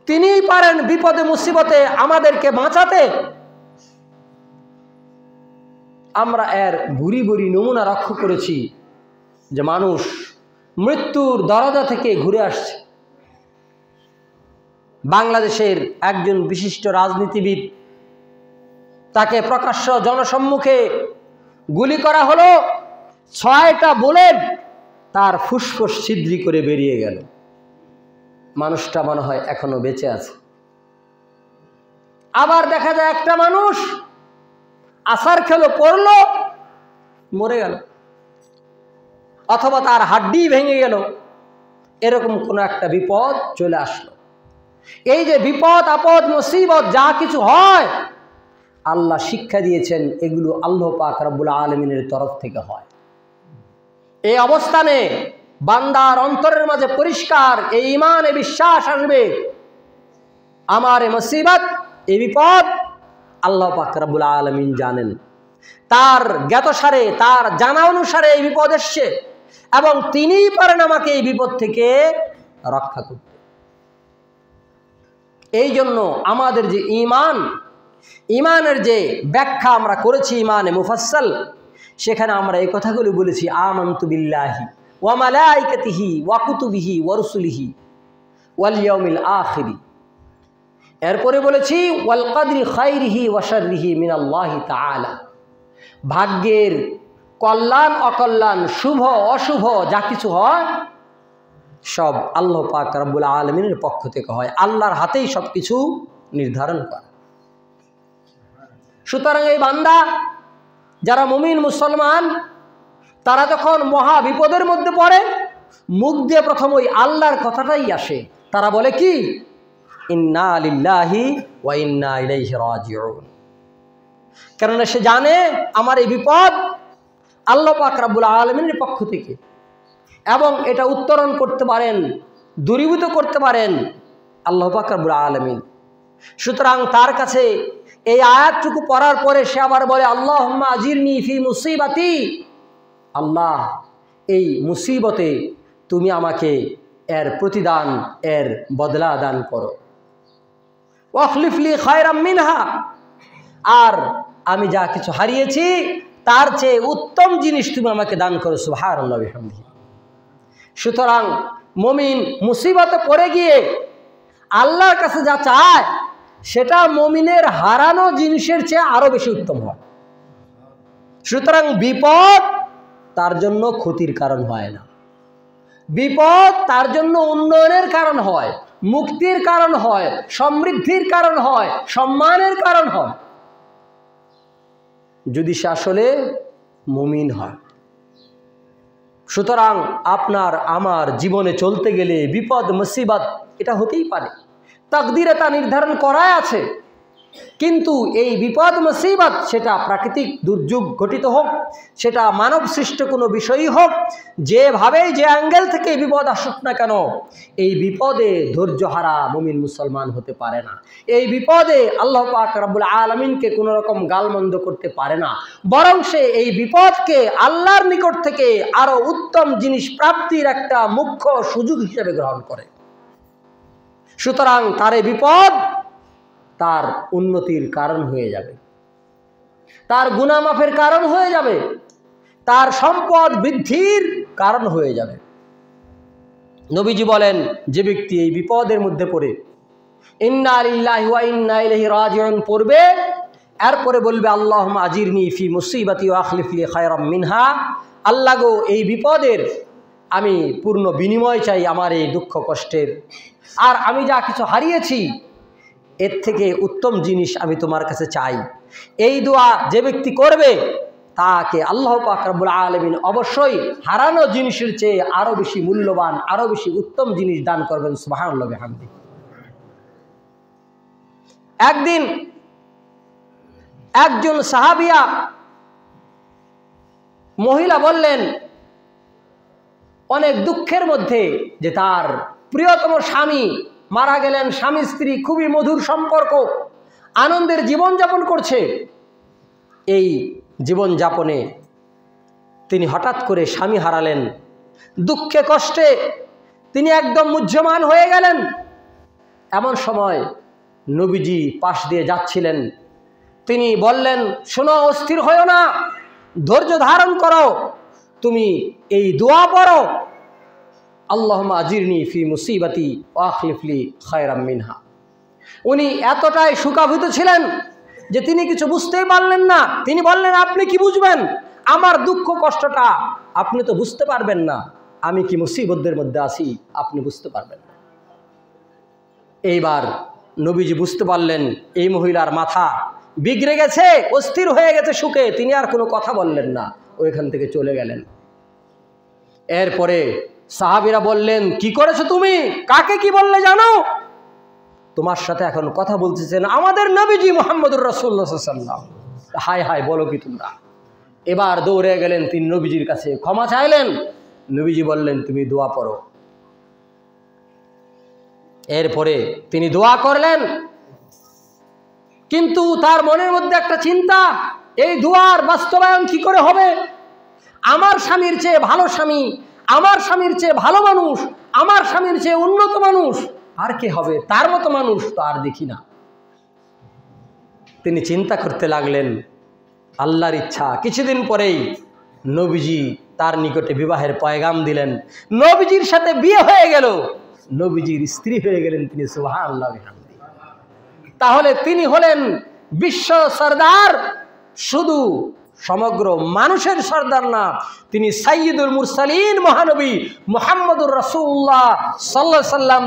তিনিই পারেন বিপদে মুসিবতে আমাদেরকে বাঁচাতে। আমরা এর ভুরি ভুরি নমুনা লক্ষ্য করেছি যে মানুষ মৃত্যুর দরজা থেকে ঘুরে আসছে। বাংলাদেশের একজন বিশিষ্ট রাজনীতিবিদ, তাকে প্রকাশ্য জনসম্মুখে গুলি করা হলো, 6টা বুলেট তার ফুসফুস ছিদ্রি করে বেরিয়ে গেল। মানুষটা মনে হয় এখনো বেঁচে আছে। আবার দেখা যায় একটা মানুষ আছার খেলো, পড়লো, মরে গেল, অথবা তার হাড্ডি ভেঙে গেল। এরকম কোনো একটা বিপদ চলে আসলো। এই যে বিপদ আপদ মুসিবত যা কিছু হয়, আল্লাহ শিক্ষা দিয়েছেন এগুলো আল্লাহ পাক রব্বুল আলামিনের তরফ থেকে হয়। এই অবস্থানে বান্দার অন্তরের মাঝে পরিষ্কার এই ঈমান, এই বিশ্বাস আসবে, আমার এই মুসিবত, এই বিপদ আল্লাহ পাক রব্বুল আলামিন জানেন, তার জ্ঞাতসারে, তার জানা অনুসারে এই বিপদ এসছে এবং তিনিই পারেন আমাকে এই বিপদ থেকে রক্ষা করতে। এই জন্য আমাদের যে ঈমানের যে ব্যাখ্যা আমরা করেছি ঈমানে মুফাসসাল, সেখানে আমরা এই কথাগুলো বলেছি, আমানতু বিল্লাহি ওয়া মালাইকাতিহি ওয়া কুতুবিহি ওয়া রুসুলিহি ওয়াল ইয়াউমিল আখির। এরপরে বলেছি ওয়াল কদরি খাইরিহি ওয়া শাররিহি মিনাল্লাহি তাআলা। ভাগ্যের কল্যাণ অকল্যাণ, শুভ অশুভ যা কিছু হয় সব আল্লাহ পাক রব্বুল আলামিনের পক্ষ থেকে হয়। আল্লাহর হাতেই সব কিছু নির্ধারণ করা। সুতরাং এই বান্দা যারা মুমিন মুসলমান, তারা যখন মহা বিপদের মধ্যে পড়ে, মুখ দিয়ে প্রথম ওই আল্লাহর কথাটাই আসে। তারা বলে কি? ইন্না লিল্লাহি ওয়া ইন্না ইলাইহি রাজিউন। কেননা সে জানে আমার এই বিপদ আল্লাহ পাক রব্বুল আলামিনের পক্ষ থেকে, এবং এটা উত্তরণ করতে পারেন, দূরীভূত করতে পারেন আল্লাহ পাক রব্বুল আলামিন। সুতরাং তার কাছে এই আয়াতটুকু পড়ার পরে সে আবার বলে আল্লাহুম্মা আজিরনি ফি মুসিবাতি, আল্লাহ এই মুসিবতে তুমি আমাকে এর প্রতিদান, এর বদলা দান করো। ওয়াখলিফলি খায়রাম মিনহা, আর আমি যা কিছু হারিয়েছি তার চেয়ে উত্তম জিনিস তুমি আমাকে দান করো। সুবহানাল্লাহ ওয়া বিহামদিহি। সুতরাং মুমিন মুসিবতে পড়ে গিয়ে আল্লাহর কাছে যা চায় সেটা মুমিনের হারানো জিনিসের চেয়ে আরো বেশি উত্তম হয়। সুতরাং বিপদ তার জন্য ক্ষতির কারণ হয় না, বিপদ তার জন্য উন্নয়নের কারণ হয়, মুক্তির কারণ হয়, সমৃদ্ধির কারণ হয়, সম্মানের কারণ হয়, যদি সে আসলে মুমিন হয়। সুতরাং আপনার আমার জীবনে চলতে গেলে বিপদ মুসিবত এটা হতেই পারে, তাকদিরে তা নির্ধারণ করাই আছে। কিন্তু এই বিপদ মুসিবত সেটা প্রাকৃতিক দুর্যোগ ঘটিত হোক, সেটা মানব সৃষ্ট কোনো বিষয়ই হোক, যেভাবেই যে অ্যাঙ্গেল থেকে বিপদ আসুক না কেন, এই বিপদে ধৈর্যহারা মুমিন মুসলমান হতে পারে না। এই বিপদে আল্লাহ পাক রব্বুল আলামিনকে কোনো রকম গালমন্দ করতে পারে না, বরং সে এই বিপদকে আল্লাহর নিকট থেকে আরো উত্তম জিনিস প্রাপ্তির একটা মুখ্য সুযোগ হিসেবে গ্রহণ করে। সুতরাং তার এই বিপদ তার উন্নতির কারণ হয়ে যাবে, তার গুনাহ মাফের কারণ হয়ে যাবে, তার সম্পদ বৃদ্ধির কারণ হয়ে যাবে। নবীজি বলেন, যে ব্যক্তি এই বিপদের মধ্যে পড়ে ইন্না লিল্লাহি ওয়া ইন্না ইলাইহি রাজিউন পড়বে, এরপরে বলবে আল্লাহুম্মা আজিরনি ফি মুসিবাতি ওয়া আখলিফ লি খায়রাম মিনহা, আল্লাহ গো এই বিপদের আমি পূর্ণ বিনিময় চাই আমার এই দুঃখ কষ্টের, আর আমি যা কিছু হারিয়েছি এর থেকে উত্তম জিনিস আমি তোমার কাছে চাই। এই দোয়া যে ব্যক্তি করবে তাকে আল্লাহ পাক রব্বুল আলামিন অবশ্যই হারানো জিনিসের চেয়ে আরো বেশি মূল্যবান, আরো বেশি উত্তম জিনিস দান করবেন। সুবহানাল্লাহ ওয়া বিহামদিহি। একদিন একজন সাহাবিয়া মহিলা বললেন অনেক দুঃখের মধ্যে যে তার প্রিয়তম স্বামী মারা গেলেন, স্বামী স্ত্রী খুবই মধুর সম্পর্ক, আনন্দের জীবনযাপন করছে। এই জীবনযাপনে তিনি হঠাৎ করে স্বামী হারালেন, দুঃখে কষ্টে তিনি একদম মুহ্যমান হয়ে গেলেন। এমন সময় নবীজি পাশ দিয়ে যাচ্ছিলেন, তিনি বললেন, শোনো, অস্থির হয়ো না, ধৈর্য ধারণ করো, তুমি এই দোয়া পড়ো, আল্লাহুম্মা আজিরনি ফি মুসিবাতি ওয়া আখলিফ লি খায়রাম মিনহা। উনি এতটাই শোকাভূত ছিলেন যে তিনি কিছু বুঝতেই পারলেন না। তিনি বললেন, আপনি কি বুঝবেন আমার দুঃখ কষ্টটা? আপনি তো বুঝতে পারবেন না আমি কি মুসিবতের মধ্যে আছি, আপনি বুঝতে পারবেন না। এইবার নবীজি বুঝতে পারলেন এই মহিলার মাথা বিগড়ে গেছে, অস্থির হয়ে গেছে সুখে, তিনি আর কোনো কথা বললেন না, ওইখান থেকে চলে গেলেন। এরপরে সাহাবীরা বললেন, কি করেছো তুমি? কাকে কি বললে জানো? তোমার সাথে এখন কথা বলতেছেন আমাদের নবীজি মুহাম্মদুর রাসূলুল্লাহ সাল্লাল্লাহু আলাইহি ওয়াসাল্লাম। হায় হায়, বলো কি তোমরা? এবার দৌড়ে গেলেন তিনি নবীজির কাছে, ক্ষমা চাইলেন। নবীজি বললেন, তুমি দোয়া পড়ো। এরপরে তিনি দোয়া করলেন, কিন্তু তার মনের মধ্যে একটা চিন্তা, এই দোয়ার বাস্তবায়ন কি করে হবে? আমার স্বামীর চেয়ে ভালো স্বামী, আমার স্বামীর চেয়ে ভালো মানুষ, আমার স্বামীর চেয়ে উন্নত মানুষ আর কে হবে? তার মতো মানুষ তো আর দেখি না। তিনি চিন্তা করতে লাগলেন, আল্লাহর ইচ্ছা কিছুদিন পরেই নবীজি তার নিকটে বিবাহের পয়গাম দিলেন, নবীজির সাথে বিয়ে হয়ে গেল, নবীজির স্ত্রী হয়ে গেলেন তিনি। সুবহানাল্লাহ। তাহলে তিনি হলেন বিশ্ব সরদার, শুধু সমগ্র মানুষের সরদার না, তিনি সাইয়্যিদুল মুরসালিন মহানবী মুহাম্মদুর রাসূলুল্লাহ সাল্লাল্লাহু আলাইহি সাল্লাম,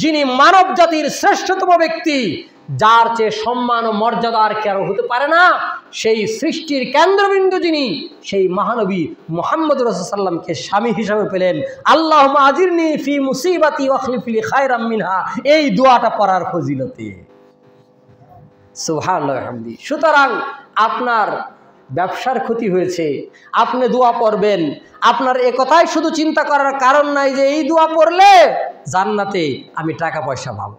যিনি মানব জাতির শ্রেষ্ঠতম ব্যক্তি, যার চেয়ে সম্মান ও মর্যাদা আর কারো হতে পারে না, সেই সৃষ্টির কেন্দ্রবিন্দু যিনি, সেই মহানবী মুহাম্মদুর রাসূলুল্লাহ সাল্লাল্লাহু আলাইহি সাল্লামকে স্বামী হিসাবে পেলেন। আল্লাহুম্মা আজিরনি ফি মুসিবাতি ওয়া আখলিফ লি খায়রাম মিনহা, এই দোয়াটা পড়ার ফজিলতে। সুবহানাল্লাহ ওয়া বিহামদিহি। সুতরাং আপনার ব্যবসার ক্ষতি হয়েছে, আপনি দোয়া পড়বেন। আপনার এ কথাই শুধু চিন্তা করার কারণ নাই যে এই দোয়া পড়লে জান্নাতে আমি টাকা পয়সা পাবো।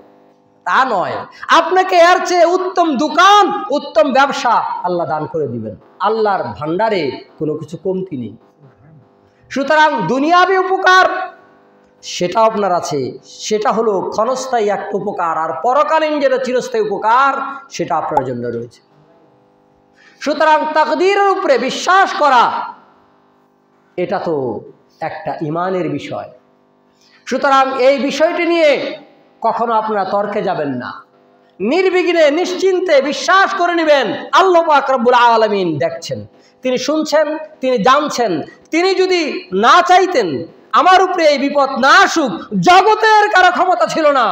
তা নয়, আপনাকে এর চেয়ে উত্তম দোকান, উত্তম ব্যবসা আল্লাহ দান করে দিবেন। আল্লাহর ভান্ডারে কোনো কিছু কমতি নেই। সুতরাং দুনিয়াবি উপকার সেটা আপনার আছে, সেটা হলো ক্ষণস্থায়ী একটা উপকার, আর পরকালীন যেটা চিরস্থায়ী উপকার সেটা আপনার জন্য রয়েছে। সুতরাং তাকদীরের উপরে বিশ্বাস করা এটা তো একটা ঈমানের বিষয়। সুতরাং এই বিষয়টি নিয়ে কখনো আপনারা তর্কে যাবেন না, নির্বিঘ্নে নিশ্চিন্তে বিশ্বাস করে নেবেন আল্লাহ পাক রব্বুল আলামিন দেখছেন, তিনি শুনছেন, তিনি জানছেন। তিনি যদি না চাইতেন আমার উপরে এই বিপদ না আসুক, জগতের কারো ক্ষমতা ছিল না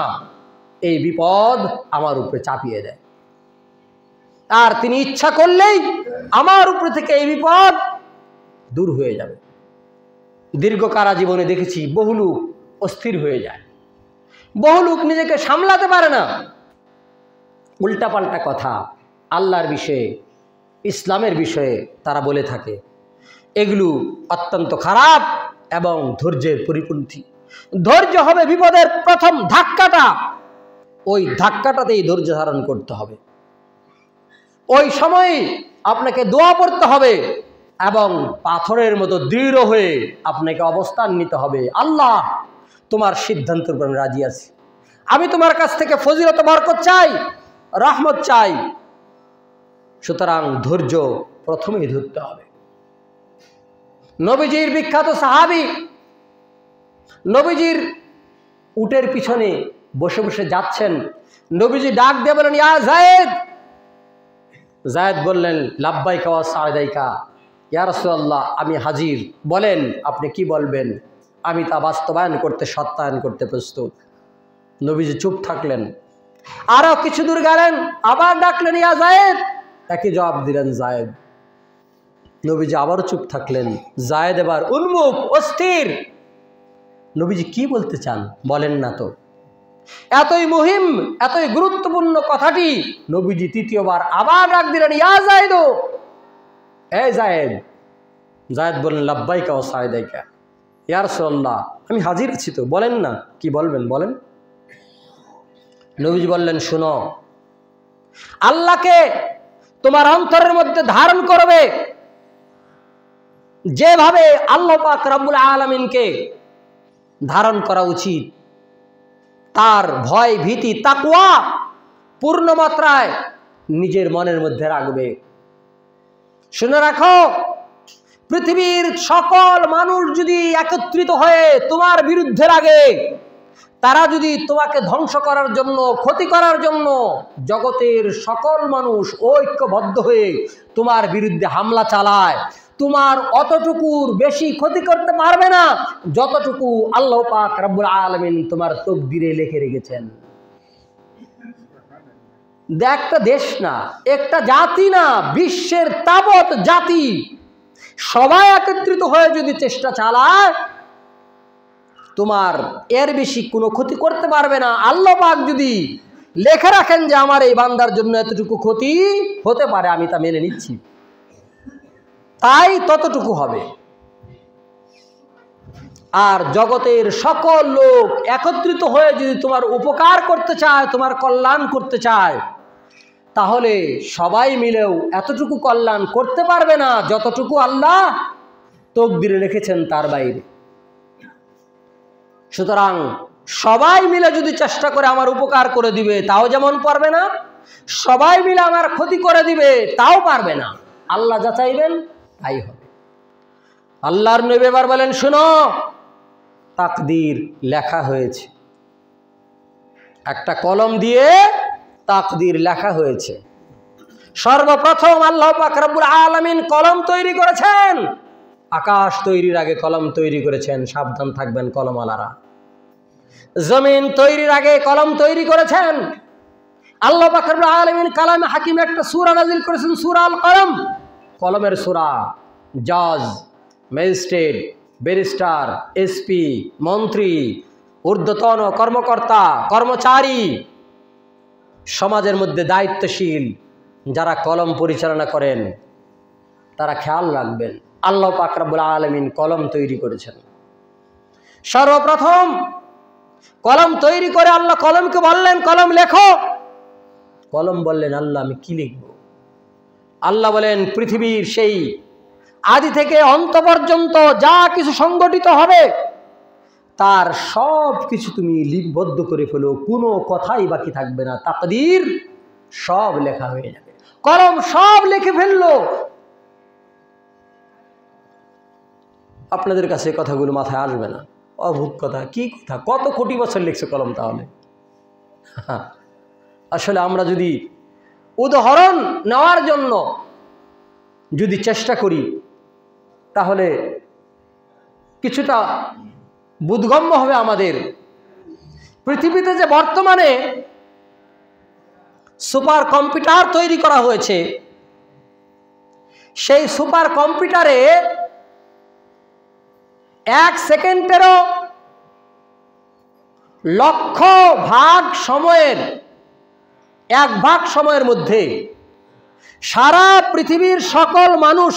এই বিপদ আমার উপরে চাপিয়ে দেয়। আর তিনি ইচ্ছা করলেই আমার উপরে থেকে এই বিপদ দূর হয়ে যাবে। দীর্ঘ কারা জীবনে দেখেছি বহু লোক অস্থির হয়ে যায়, বহু লোক নিজেকে সামলাতে পারে না, উল্টাপাল্টা কথা আল্লাহর বিষয়ে, ইসলামের বিষয়ে তারা বলে থাকে। এগুলো অত্যন্ত খারাপ এবং ধৈর্যের পরিপন্থী। ধৈর্য হবে বিপদের প্রথম ধাক্কাটা, ওই ধাক্কাটাতেই ধৈর্য ধারণ করতে হবে। ওই সময় আপনাকে দোয়া পড়তে হবে এবং পাথরের মতো দৃঢ় হয়ে আপনাকে অবস্থান নিতে হবে। আল্লাহ, তোমার সিদ্ধান্তের উপর আমি রাজি আছি, আমি তোমার কাছ থেকে ফজিলত বরকত চাই, রহমত চাই। সুতরাং ধৈর্য প্রথমেই ধরতে হবে। নবীজির বিখ্যাত সাহাবী, নবীজির উটের পিছনে বসে বসে যাচ্ছেন, নবীজি ডাক দিয়ে বলেন, ইয়া যায়েদ। যায়েদ বললেন, লাব্বাইকা ওয়া সা'দাইকা, ইয়া রাসূলুল্লাহ, আমি হাজির, বলেন আপনি কি বলবেন, আমি তা বাস্তবায়ন করতে, সত্যায়ন করতে প্রস্তুত। নবীজি চুপ থাকলেন। আরো কিছু দূর গেলেন, আবার ডাকলেন, ইয়া যায়েদ, একই জবাব দিলেন যায়েদ। নবীজি আবারও চুপ থাকলেন। যায়েদ এবার উন্মুখ, অস্থির। নবীজি কি বলতে চান বলেন না তো। এতই মুহিম, এতই গুরুত্বপূর্ণ কথাটি নবীজি তৃতীয়বার আবার ডাক দিলেন, ইয়া যায়েদ, এ যায়েদ। যায়েদ বললেন, লাব্বাইকা ওয়া সা'দাইকা, ইয়া রাসূলুল্লাহ, আমি হাজির আছি তো, বলেন না কি বলবেন, বলেন। নবীজি বললেন, শুনো, আল্লাহকে তোমার অন্তরের মধ্যে ধারণ করবে যেভাবে আল্লাহ পাক রব্বুল আলামিনকে ধারণ করা উচিত, তার ভয়, ভীতি, তাকওয়া পূর্ণ মাত্রায় নিজের মনের মধ্যে রাখবে। শুনে রাখো, পৃথিবীর সকল মানুষ যদি একত্রিত হয়ে তোমার বিরুদ্ধে লাগে, তারা যদি তোমাকে ধ্বংস করার জন্য, ক্ষতি করার জন্য জগতের সকল মানুষ ঐক্যবদ্ধ হয়ে তোমার বিরুদ্ধে হামলা চালায়, তোমার অতটুকুর বেশি ক্ষতি করতে পারবে না যতটুকু আল্লাহ পাক রব্বুল আলামিন তোমার তকদিরে লিখে রেখেছেন। একটা দেশ না, একটা জাতি না, বিশ্বের তাবৎ জাতি সবাই একত্রিত হয়ে যদি চেষ্টা চালায়, তোমার এর বেশি কোনো ক্ষতি করতে পারবে না। আল্লাহ পাক যদি লেখা রাখেন যে আমার এই বান্দার জন্য এতটুকু ক্ষতি হতে পারে, আমি তা মেনে নিচ্ছি, তাই ততটুকু হবে। আর জগতের সকল লোক একত্রিত হয়ে যদি তোমার উপকার করতে চায়, তোমার কল্যাণ করতে চায়, তাহলে সবাই মিলেও এতটুকু কল্যাণ করতে পারবে না যতটুকু আল্লাহ তকদিরে রেখেছেন তার বাইরে। সুতরাং সবাই মিলে যদি চেষ্টা করে আমার উপকার করে দিবে, তাও যেমন পারবে না, সবাই মিলে আমার ক্ষতি করে দিবে, তাও পারবে না। আল্লাহ যা চাইবেন তাই হবে। আল্লাহর নবী এবার বলেন, শুনো, তাকদীর লেখা হয়েছে, একটা কলম দিয়ে তাকদীর লেখা হয়েছে। সর্বপ্রথম আল্লাহ পাক রব্বুল আলামিন কলম তৈরি করেছেন। আকাশ তৈরির আগে কলম তৈরি করেছেন, সাবধান থাকবেন কলমওয়ালারা। জমিন তৈরির আগে কলম তৈরি করেছেন। আল্লাহ পাক রব্বুল আলামিন কালামে হাকিম একটা সূরা নাযিল করেছেন, সূরা আল কলম, কলমের সূরা। জজ, ম্যাজিস্ট্রেট, ব্যারিস্টার, এসপি, মন্ত্রী, ঊর্ধ্বতন কর্মকর্তা, কর্মচারী, সমাজের মধ্যে দায়িত্বশীল যারা কলম পরিচালনা করেন, তারা খেয়াল রাখবেন আল্লাহ পাক রব্বুল আলামিন কলম তৈরি করেছেন। সর্বপ্রথম কলম তৈরি করে আল্লাহ কলমকে বললেন, কলম লেখো। কলম বললেন, আল্লাহ আমি কি লিখব? আল্লাহ বলেন, পৃথিবীর সেই আদি থেকে অন্ত পর্যন্ত যা কিছু সংগঠিত হবে তার সব কিছু তুমি লিপিবদ্ধ করে ফেলো, কোনো কথাই বাকি থাকবে না, তাকদীর সব লেখা হয়ে যাবে। কলম সব লিখে ফেললো। আপনাদের কাছে কথাগুলো মাথায় আসবে না, অদ্ভুত কথা, কি কথা, কত কোটি বছর লিখছে কলম তাহলে? আসলে আমরা যদি উদাহরণ নেওয়ার জন্য যদি চেষ্টা করি তাহলে কিছুটা বোধগম্য হবে আমাদের। পৃথিবীতে যে বর্তমানে সুপার কম্পিউটার তৈরি করা হয়েছে, সেই সুপার কম্পিউটারে 1 সেকেন্ডেরও লক্ষ ভাগ সময়ের 1 ভাগ সময়ের মধ্যে সারা পৃথিবীর সকল মানুষ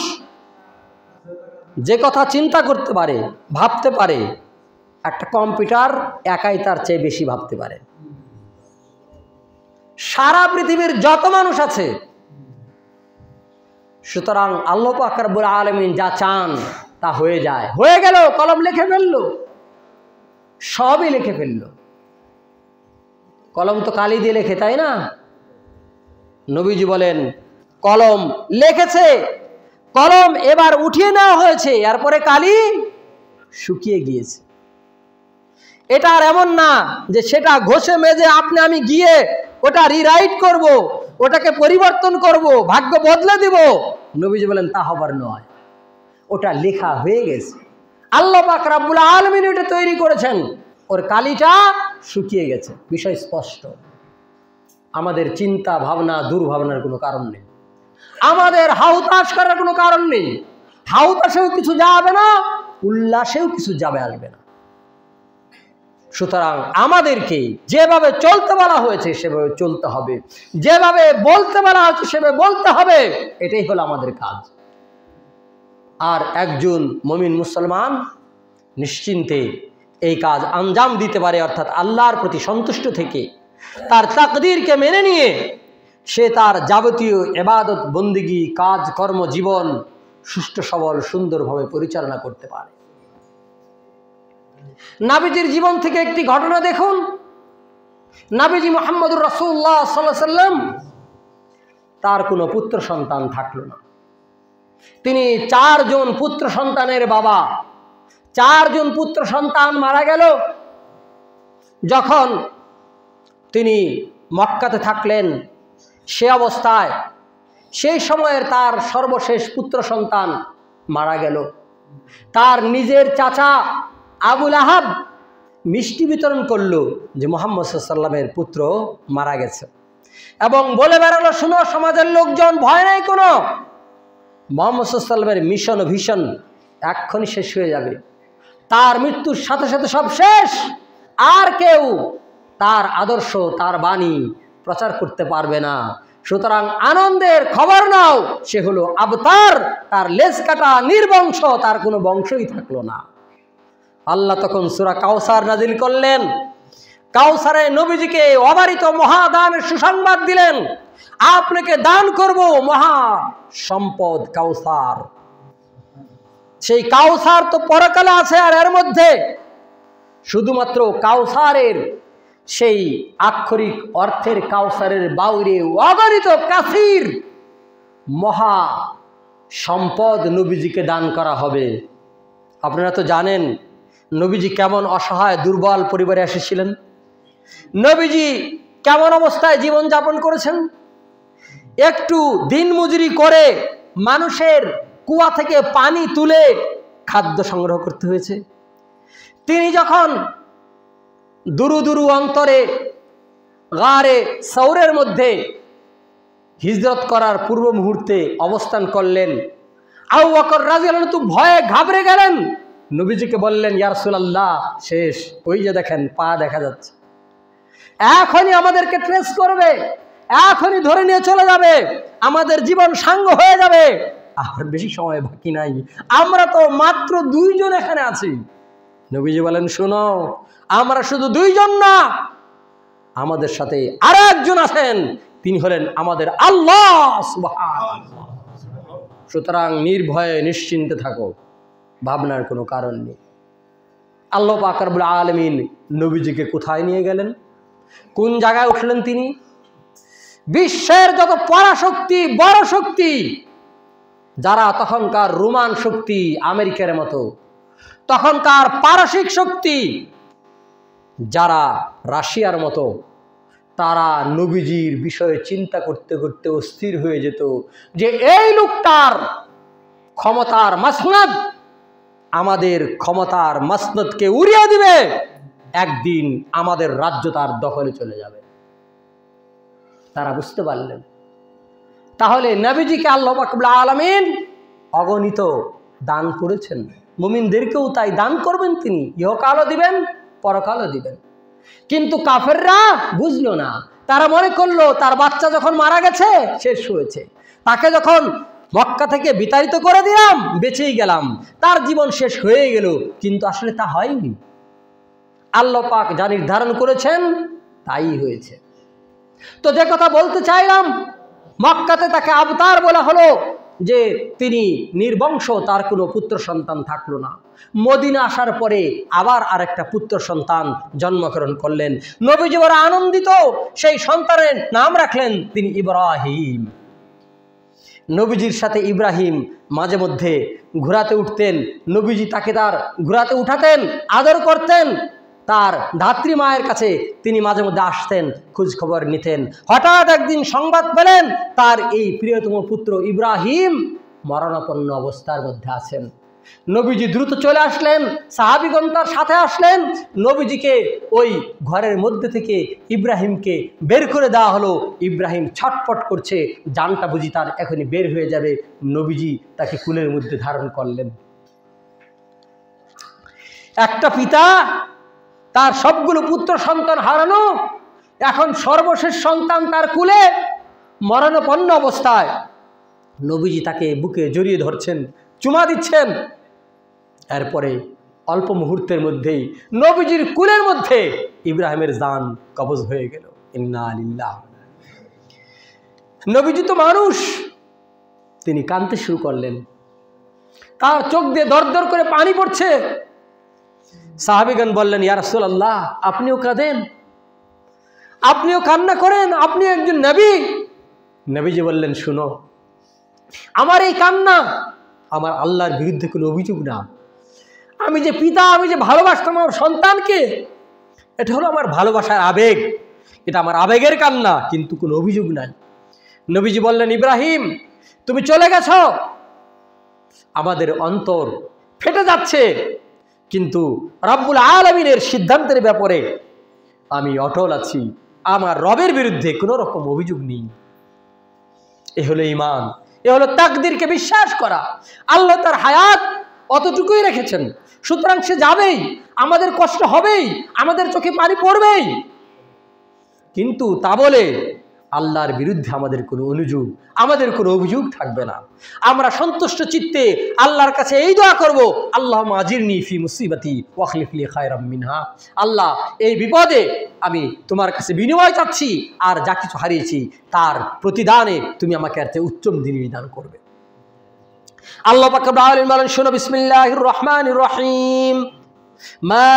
যে কথা চিন্তা করতে পারে, ভাবতে পারে, একটা কম্পিউটার একাই তার চেয়ে বেশি ভাবতে পারে। সারা পৃথিবীর যত মানুষ আছে, সুতরাং আল্লাহ পাক রব্বুল আলামিন যা চান তা হয়ে যায়। হয়ে গেল, কলম লিখে ফেললো, সবই লিখে ফেললো। কলম তো কালি দিয়ে লেখে, তাই না? নবীজি বলেন, কলম লিখেছে, কলম এবার উঠিয়ে নেওয়া হয়েছে, এরপরে কালি শুকিয়ে গিয়েছে। এটা আর এমন না যে সেটা ঘষে মেজে আপনি আমি গিয়ে ওটা রিরাইট করব, ওটাকে পরিবর্তন করব, ভাগ্য বদলে দিব। নবীজি বলেন তা হবার নয়, ওটা লেখা হয়ে গেছে। আল্লাহ পাক রব্বুল আলামিন ওটা তৈরি করেছেন, ওর কালিটা শুকিয়ে গেছে। বিষয় স্পষ্ট। আমাদের চিন্তা ভাবনা দুর্ভাবনার কোনো কারণ নেই, আমাদের হাউতাশ করার কোনো কারণ নেই। হাউতাশেও কিছু যাবে না, উল্লাসেও কিছু যাবে আসবে না। সুতরাং আমাদেরকে যেভাবে চলতে বলা হয়েছে সেভাবে চলতে হবে, যেভাবে বলতে বলা হয়েছে সেভাবে বলতে হবে, এটাই হলো আমাদের কাজ। আর একজন মুমিন মুসলমান নিশ্চিন্তে এই কাজ আঞ্জাম দিতে পারে, অর্থাৎ আল্লাহর প্রতি সন্তুষ্ট থেকে তার তাকদীরকে মেনে নিয়ে সে তার যাবতীয় ইবাদত বন্দেগী কাজ কর্ম জীবন সুষ্ঠু সবল সুন্দরভাবে পরিচালনা করতে পারে। নবীজির জীবন থেকে একটি ঘটনা দেখুন। নবীজি মুহাম্মদুর রাসূলুল্লাহ সাল্লাল্লাহু আলাইহি ওয়াসাল্লাম, তার কোনো পুত্র সন্তান থাকলো না। তিনি 4 জন পুত্র সন্তানের বাবা। 4 জন পুত্র সন্তান মারা গেল। যখন তিনি মক্কাতে থাকলেন সে অবস্থায়, সেই সময়ের তার সর্বশেষ পুত্র সন্তান মারা গেল। তার নিজের চাচা আবুল আহাব মিষ্টি বিতরণ করলো যে মুহাম্মদ সাল্লাল্লাহু আলাইহি ওয়াসাল্লামের পুত্র মারা গেছে, এবং বলে বেড়ালো, শুনো সমাজের লোকজন, ভয় নাই কোনো, মুহাম্মদ সাল্লাল্লাহু আলাইহি ওয়াসাল্লামের মিশন ও ভিশন এক্ষুনি শেষ হয়ে যাবে। তার মৃত্যুর সাথে সাথে সব শেষ, আর কেউ তার আদর্শ তার বাণী প্রচার করতে পারবে না। সুতরাং আনন্দের খবর নাও, সে হলো আবতার, তার লেজ কাটা নির্বংশ, তার কোনো বংশই থাকলো না। আল্লাহ তখন সূরা কাউসার নাজিল করলেন। কাউসারে নবীজিকে অবারিত মহাদানের সুসংবাদ দিলেন, আপনাকে দান করব মহা সম্পদ কাউসার। সেই কাউসার তো পরকালে আছে, আর এর মধ্যে শুধুমাত্র কাউসারের সেই আক্ষরিক অর্থের কাউসারের বাউরে অগণিত কাসির মহা সম্পদ নবীজিকে দান করা হবে। আপনারা তো জানেন নবীজি কেমন অসহায় দুর্বল পরিবারে এসেছিলেন, নবীজি কেমন অবস্থায় জীবন যাপন করেছেন। একটু দিনমজুরি করে মানুষের কুয়া থেকে পানি তুলে খাদ্য সংগ্রহ করতে হয়েছে। তিনি যখন দুরু দুরু অন্তরে গারে সৌরের মধ্যে হিজরত করার পূর্ব মুহূর্তে অবস্থান করলেন, আবু বকর রাদিয়াল্লাহু আনহু ভয়ে ঘাবড়ে গেলেন। নবীজিকে বললেন, ইয়া রাসূলুল্লাহ, শেষ, ওই যে দেখেন পা দেখা যাচ্ছে, এখনই আমাদেরকে ট্রেস করবে, এখনই ধরে নিয়ে চলে যাবে, আমাদের জীবন সাঙ্গ হয়ে যাবে, আর বেশি সময় বাকি নাই, আমরা তো মাত্র 2 জন এখানে আছি। নবীজি বলেন, শোনো, আমরা শুধু দুইজন না, আমাদের সাথে আর একজন আছেন, তিনি হলেন আমাদের আল্লাহ সুবহানাল্লাহ। সুতরাং নির্ভয়ে নিশ্চিন্তে থাকো, ভাবনার কোনো কারণ নেই। আল্লাহ পাক রব্বুল আলামিন নবীজিকে কোথায় নিয়ে গেলেন, কোন জায়গায় উঠলেন তিনি? বিশ্বের যত পরাশক্তি, বড় শক্তি, যারা তখনকার রোমান শক্তি আমেরিকার মতো, তখনকার পারসিক শক্তি যারা রাশিয়ার মতো, তারা নবীজির বিষয়ে চিন্তা করতে করতে অস্থির হয়ে যেত যে এই লোকটার ক্ষমতার মাসনদ আমাদের ক্ষমতার মাসনদকে উড়িয়ে দিবে, একদিন আমাদের রাজ্য তার দখলে চলে যাবে। তারা বুঝতে পারলেন। তাহলে নবীজিকে আল্লাহ রাব্বুল আলামিন অগণিত দান করেছেন, মুমিনদেরকেও তাই দান করবেন তিনি, ইহকালও দিবেন, পরকালও দিবেন। কিন্তু কাফেররা বুঝলো না, তারা মনে করলো তার বাচ্চা যখন মারা গেছে শেষ হয়েছে, তাকে যখন মক্কা থেকে বিতাড়িত করে দিলাম বেঁচেই গেলাম, তার জীবন শেষ হয়ে গেল। কিন্তু আসলে তা হয়নি। আল্লাহ পাক যা নির্ধারণ করেছেন তাই হয়েছে। তো যে কথা বলতে চাইলাম, মক্কাতে তাকে আবতার বলা হলো যে তিনি নির্বংশ, তার কোনো পুত্র সন্তান থাকলো না। মদিনা আসার পরে আবার আরেকটা পুত্র সন্তান জন্মগ্রহণ করলেন। নবীজি বড় আনন্দিত, সেই সন্তানের নাম রাখলেন তিনি ইব্রাহিম। নবীজির সাথে ইব্রাহিম মাঝে মধ্যে ঘোরাতে উঠতেন, নবীজি তাকে তার ঘোরাতে উঠাতেন, আদর করতেন। তার ধাত্রী মায়ের কাছে তিনি মাঝে মধ্যে আসতেন, খোঁজ খবর নিতেন। হঠাৎ একদিন সংবাদ পেলেন তার এই প্রিয়তম পুত্র ইব্রাহিম মরণাপন্ন অবস্থার মধ্যে আছেন। নবীজি দ্রুত চলে আসলেন, সাহাবীগণ তার সাথে আসলেন। নবীজিকে ওই ঘরের মধ্যে থেকে ইব্রাহিমকে বের করে দেওয়া হলো। ইব্রাহিম ছটফট করছে, জানটা বুঝি তার এখনই বের হয়ে যাবে। নবীজি তাকে কুলের মধ্যে ধারণ করলেন। একটা পিতা তার সবগুলো পুত্র সন্তান হারানো, এখন সর্বশেষ সন্তান তার কুলে মরণাপন্ন অবস্থায়, নবীজি তাকে বুকে জড়িয়ে ধরছেন, চুমা দিচ্ছেন। এরপরে অল্প মুহূর্তের মধ্যেই নবীজির কুলের মধ্যে ইব্রাহিমের জান কবজ হয়ে গেল। ইন্না লিল্লাহ। নবীজি তো মানুষ, তিনি কাঁদতে শুরু করলেন, তার চোখ দিয়ে দর দর করে পানি পড়ছে। সাহাবীগণ বললেন, ইয়া রাসূলুল্লাহ, আপনিও কাঁদেন, আপনিও কান্না করেন, আপনি একজন নবী। নবীজি বললেন, শুনো, আমার এই কান্না আমার আল্লাহর বিরুদ্ধে কোনো অভিযোগ না। আমি যে পিতা, আমি যে ভালোবাসতাম আমার সন্তানকে, এটা হলো আমার ভালোবাসার আবেগ, এটা আমার আবেগের কান্না, কিন্তু কোনো অভিযোগ নাই। নবীজি বললেন, ইব্রাহিম, তুমি চলে গেছো, আমাদের অন্তর ফেটে যাচ্ছে, কিন্তু রব্বুল আলামিনের সিদ্ধান্তের ব্যাপারে আমি অটল আছি, আমার রবের বিরুদ্ধে কোনো রকম অভিযোগ নেই। এ হলো ঈমান, এ হলো তাকদীরকে বিশ্বাস করা। আল্লাহ তার হায়াত অতটুকুই রেখেছেন, সুতরাং সে যাবেই, আমাদের কষ্ট হবেই, আমাদের চোখে পানি পড়বেই, কিন্তু তা বলে আল্লাহর বিরুদ্ধে আমাদের কোনো অনুযোগ, আমাদের কোনো অভিযোগ থাকবে না। আমরা সন্তুষ্ট চিত্তে আল্লাহর কাছে এই দোয়া করব, আল্লাহুম্মা আজিরনি ফি মুসিবাতি ওয়া আখলিফ লি খায়রাম মিনহা। আল্লাহ, এই বিপদে আমি তোমার কাছে বিনিময় চাচ্ছি, আর যা কিছু হারিয়েছি তার প্রতিদানে তুমি আমাকে এর চেয়ে উত্তম জিনিস দান করবে। আল্লাহ পাক রব্বুল আলামিন বলেন, শোনো, বিসমিল্লাহির রহমানির রহিম। মা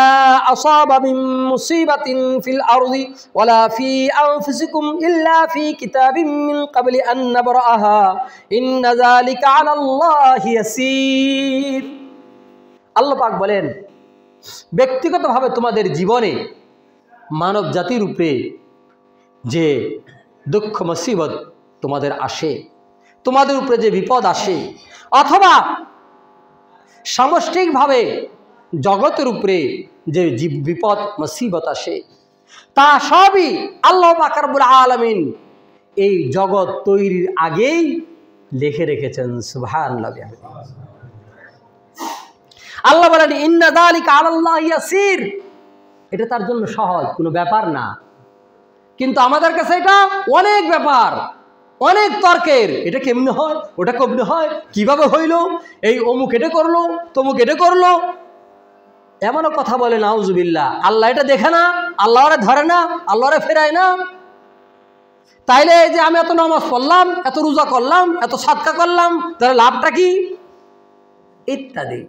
আসাবা মিন মুসিবাতিন ফিল আরদি ওয়ালা ফি আনফুসিকুম ইল্লা ফি কিতাবিম মিন ক্বাবলি আন নাবরাহা ইন্না যালিকা আলাল্লাহি ইয়াসীর। আল্লাহ পাক বলেন, ব্যক্তিগতভাবে তোমাদের জীবনে মানব জাতির উপরে যে দুঃখ মুসিবত তোমাদের আসে, তোমাদের উপরে যে বিপদ আসে, অথবা সামষ্টিকভাবে জগতের উপরে যে বিপদ মুসিবত আসে, তা সবই আল্লাহ পাক রব্বুল আলামিন এই জগৎ তৈরির আগেই লিখে রেখেছেন। সুবহানাল্লাহ। আল্লাহ বলেন, ইন্না যালিকা আলাল্লাহি ইয়াসীর, এটা তার জন্য সহজ, কোনো ব্যাপার না। কিন্তু আমাদের কাছে এটা অনেক ব্যাপার, অনেক তর্কের। এটা কেমনে হয়, ওটা কেমনে হয়, কিভাবে হইল, এই অমুক এটা করলো, তমুক এটা করলো। এমনও কথা বলে নাউজুবিল্লাহ, আল্লাহ এটা দেখে না, আল্লাহ ওরা ধরে না, আল্লাহ ওরা ফেরায় না। তাইলে এই যে আমি এত নামাজ পড়লাম, এত রোজা করলাম, এত সাদকা করলাম, তাহলে লাভটা কি? ইত্যাদি।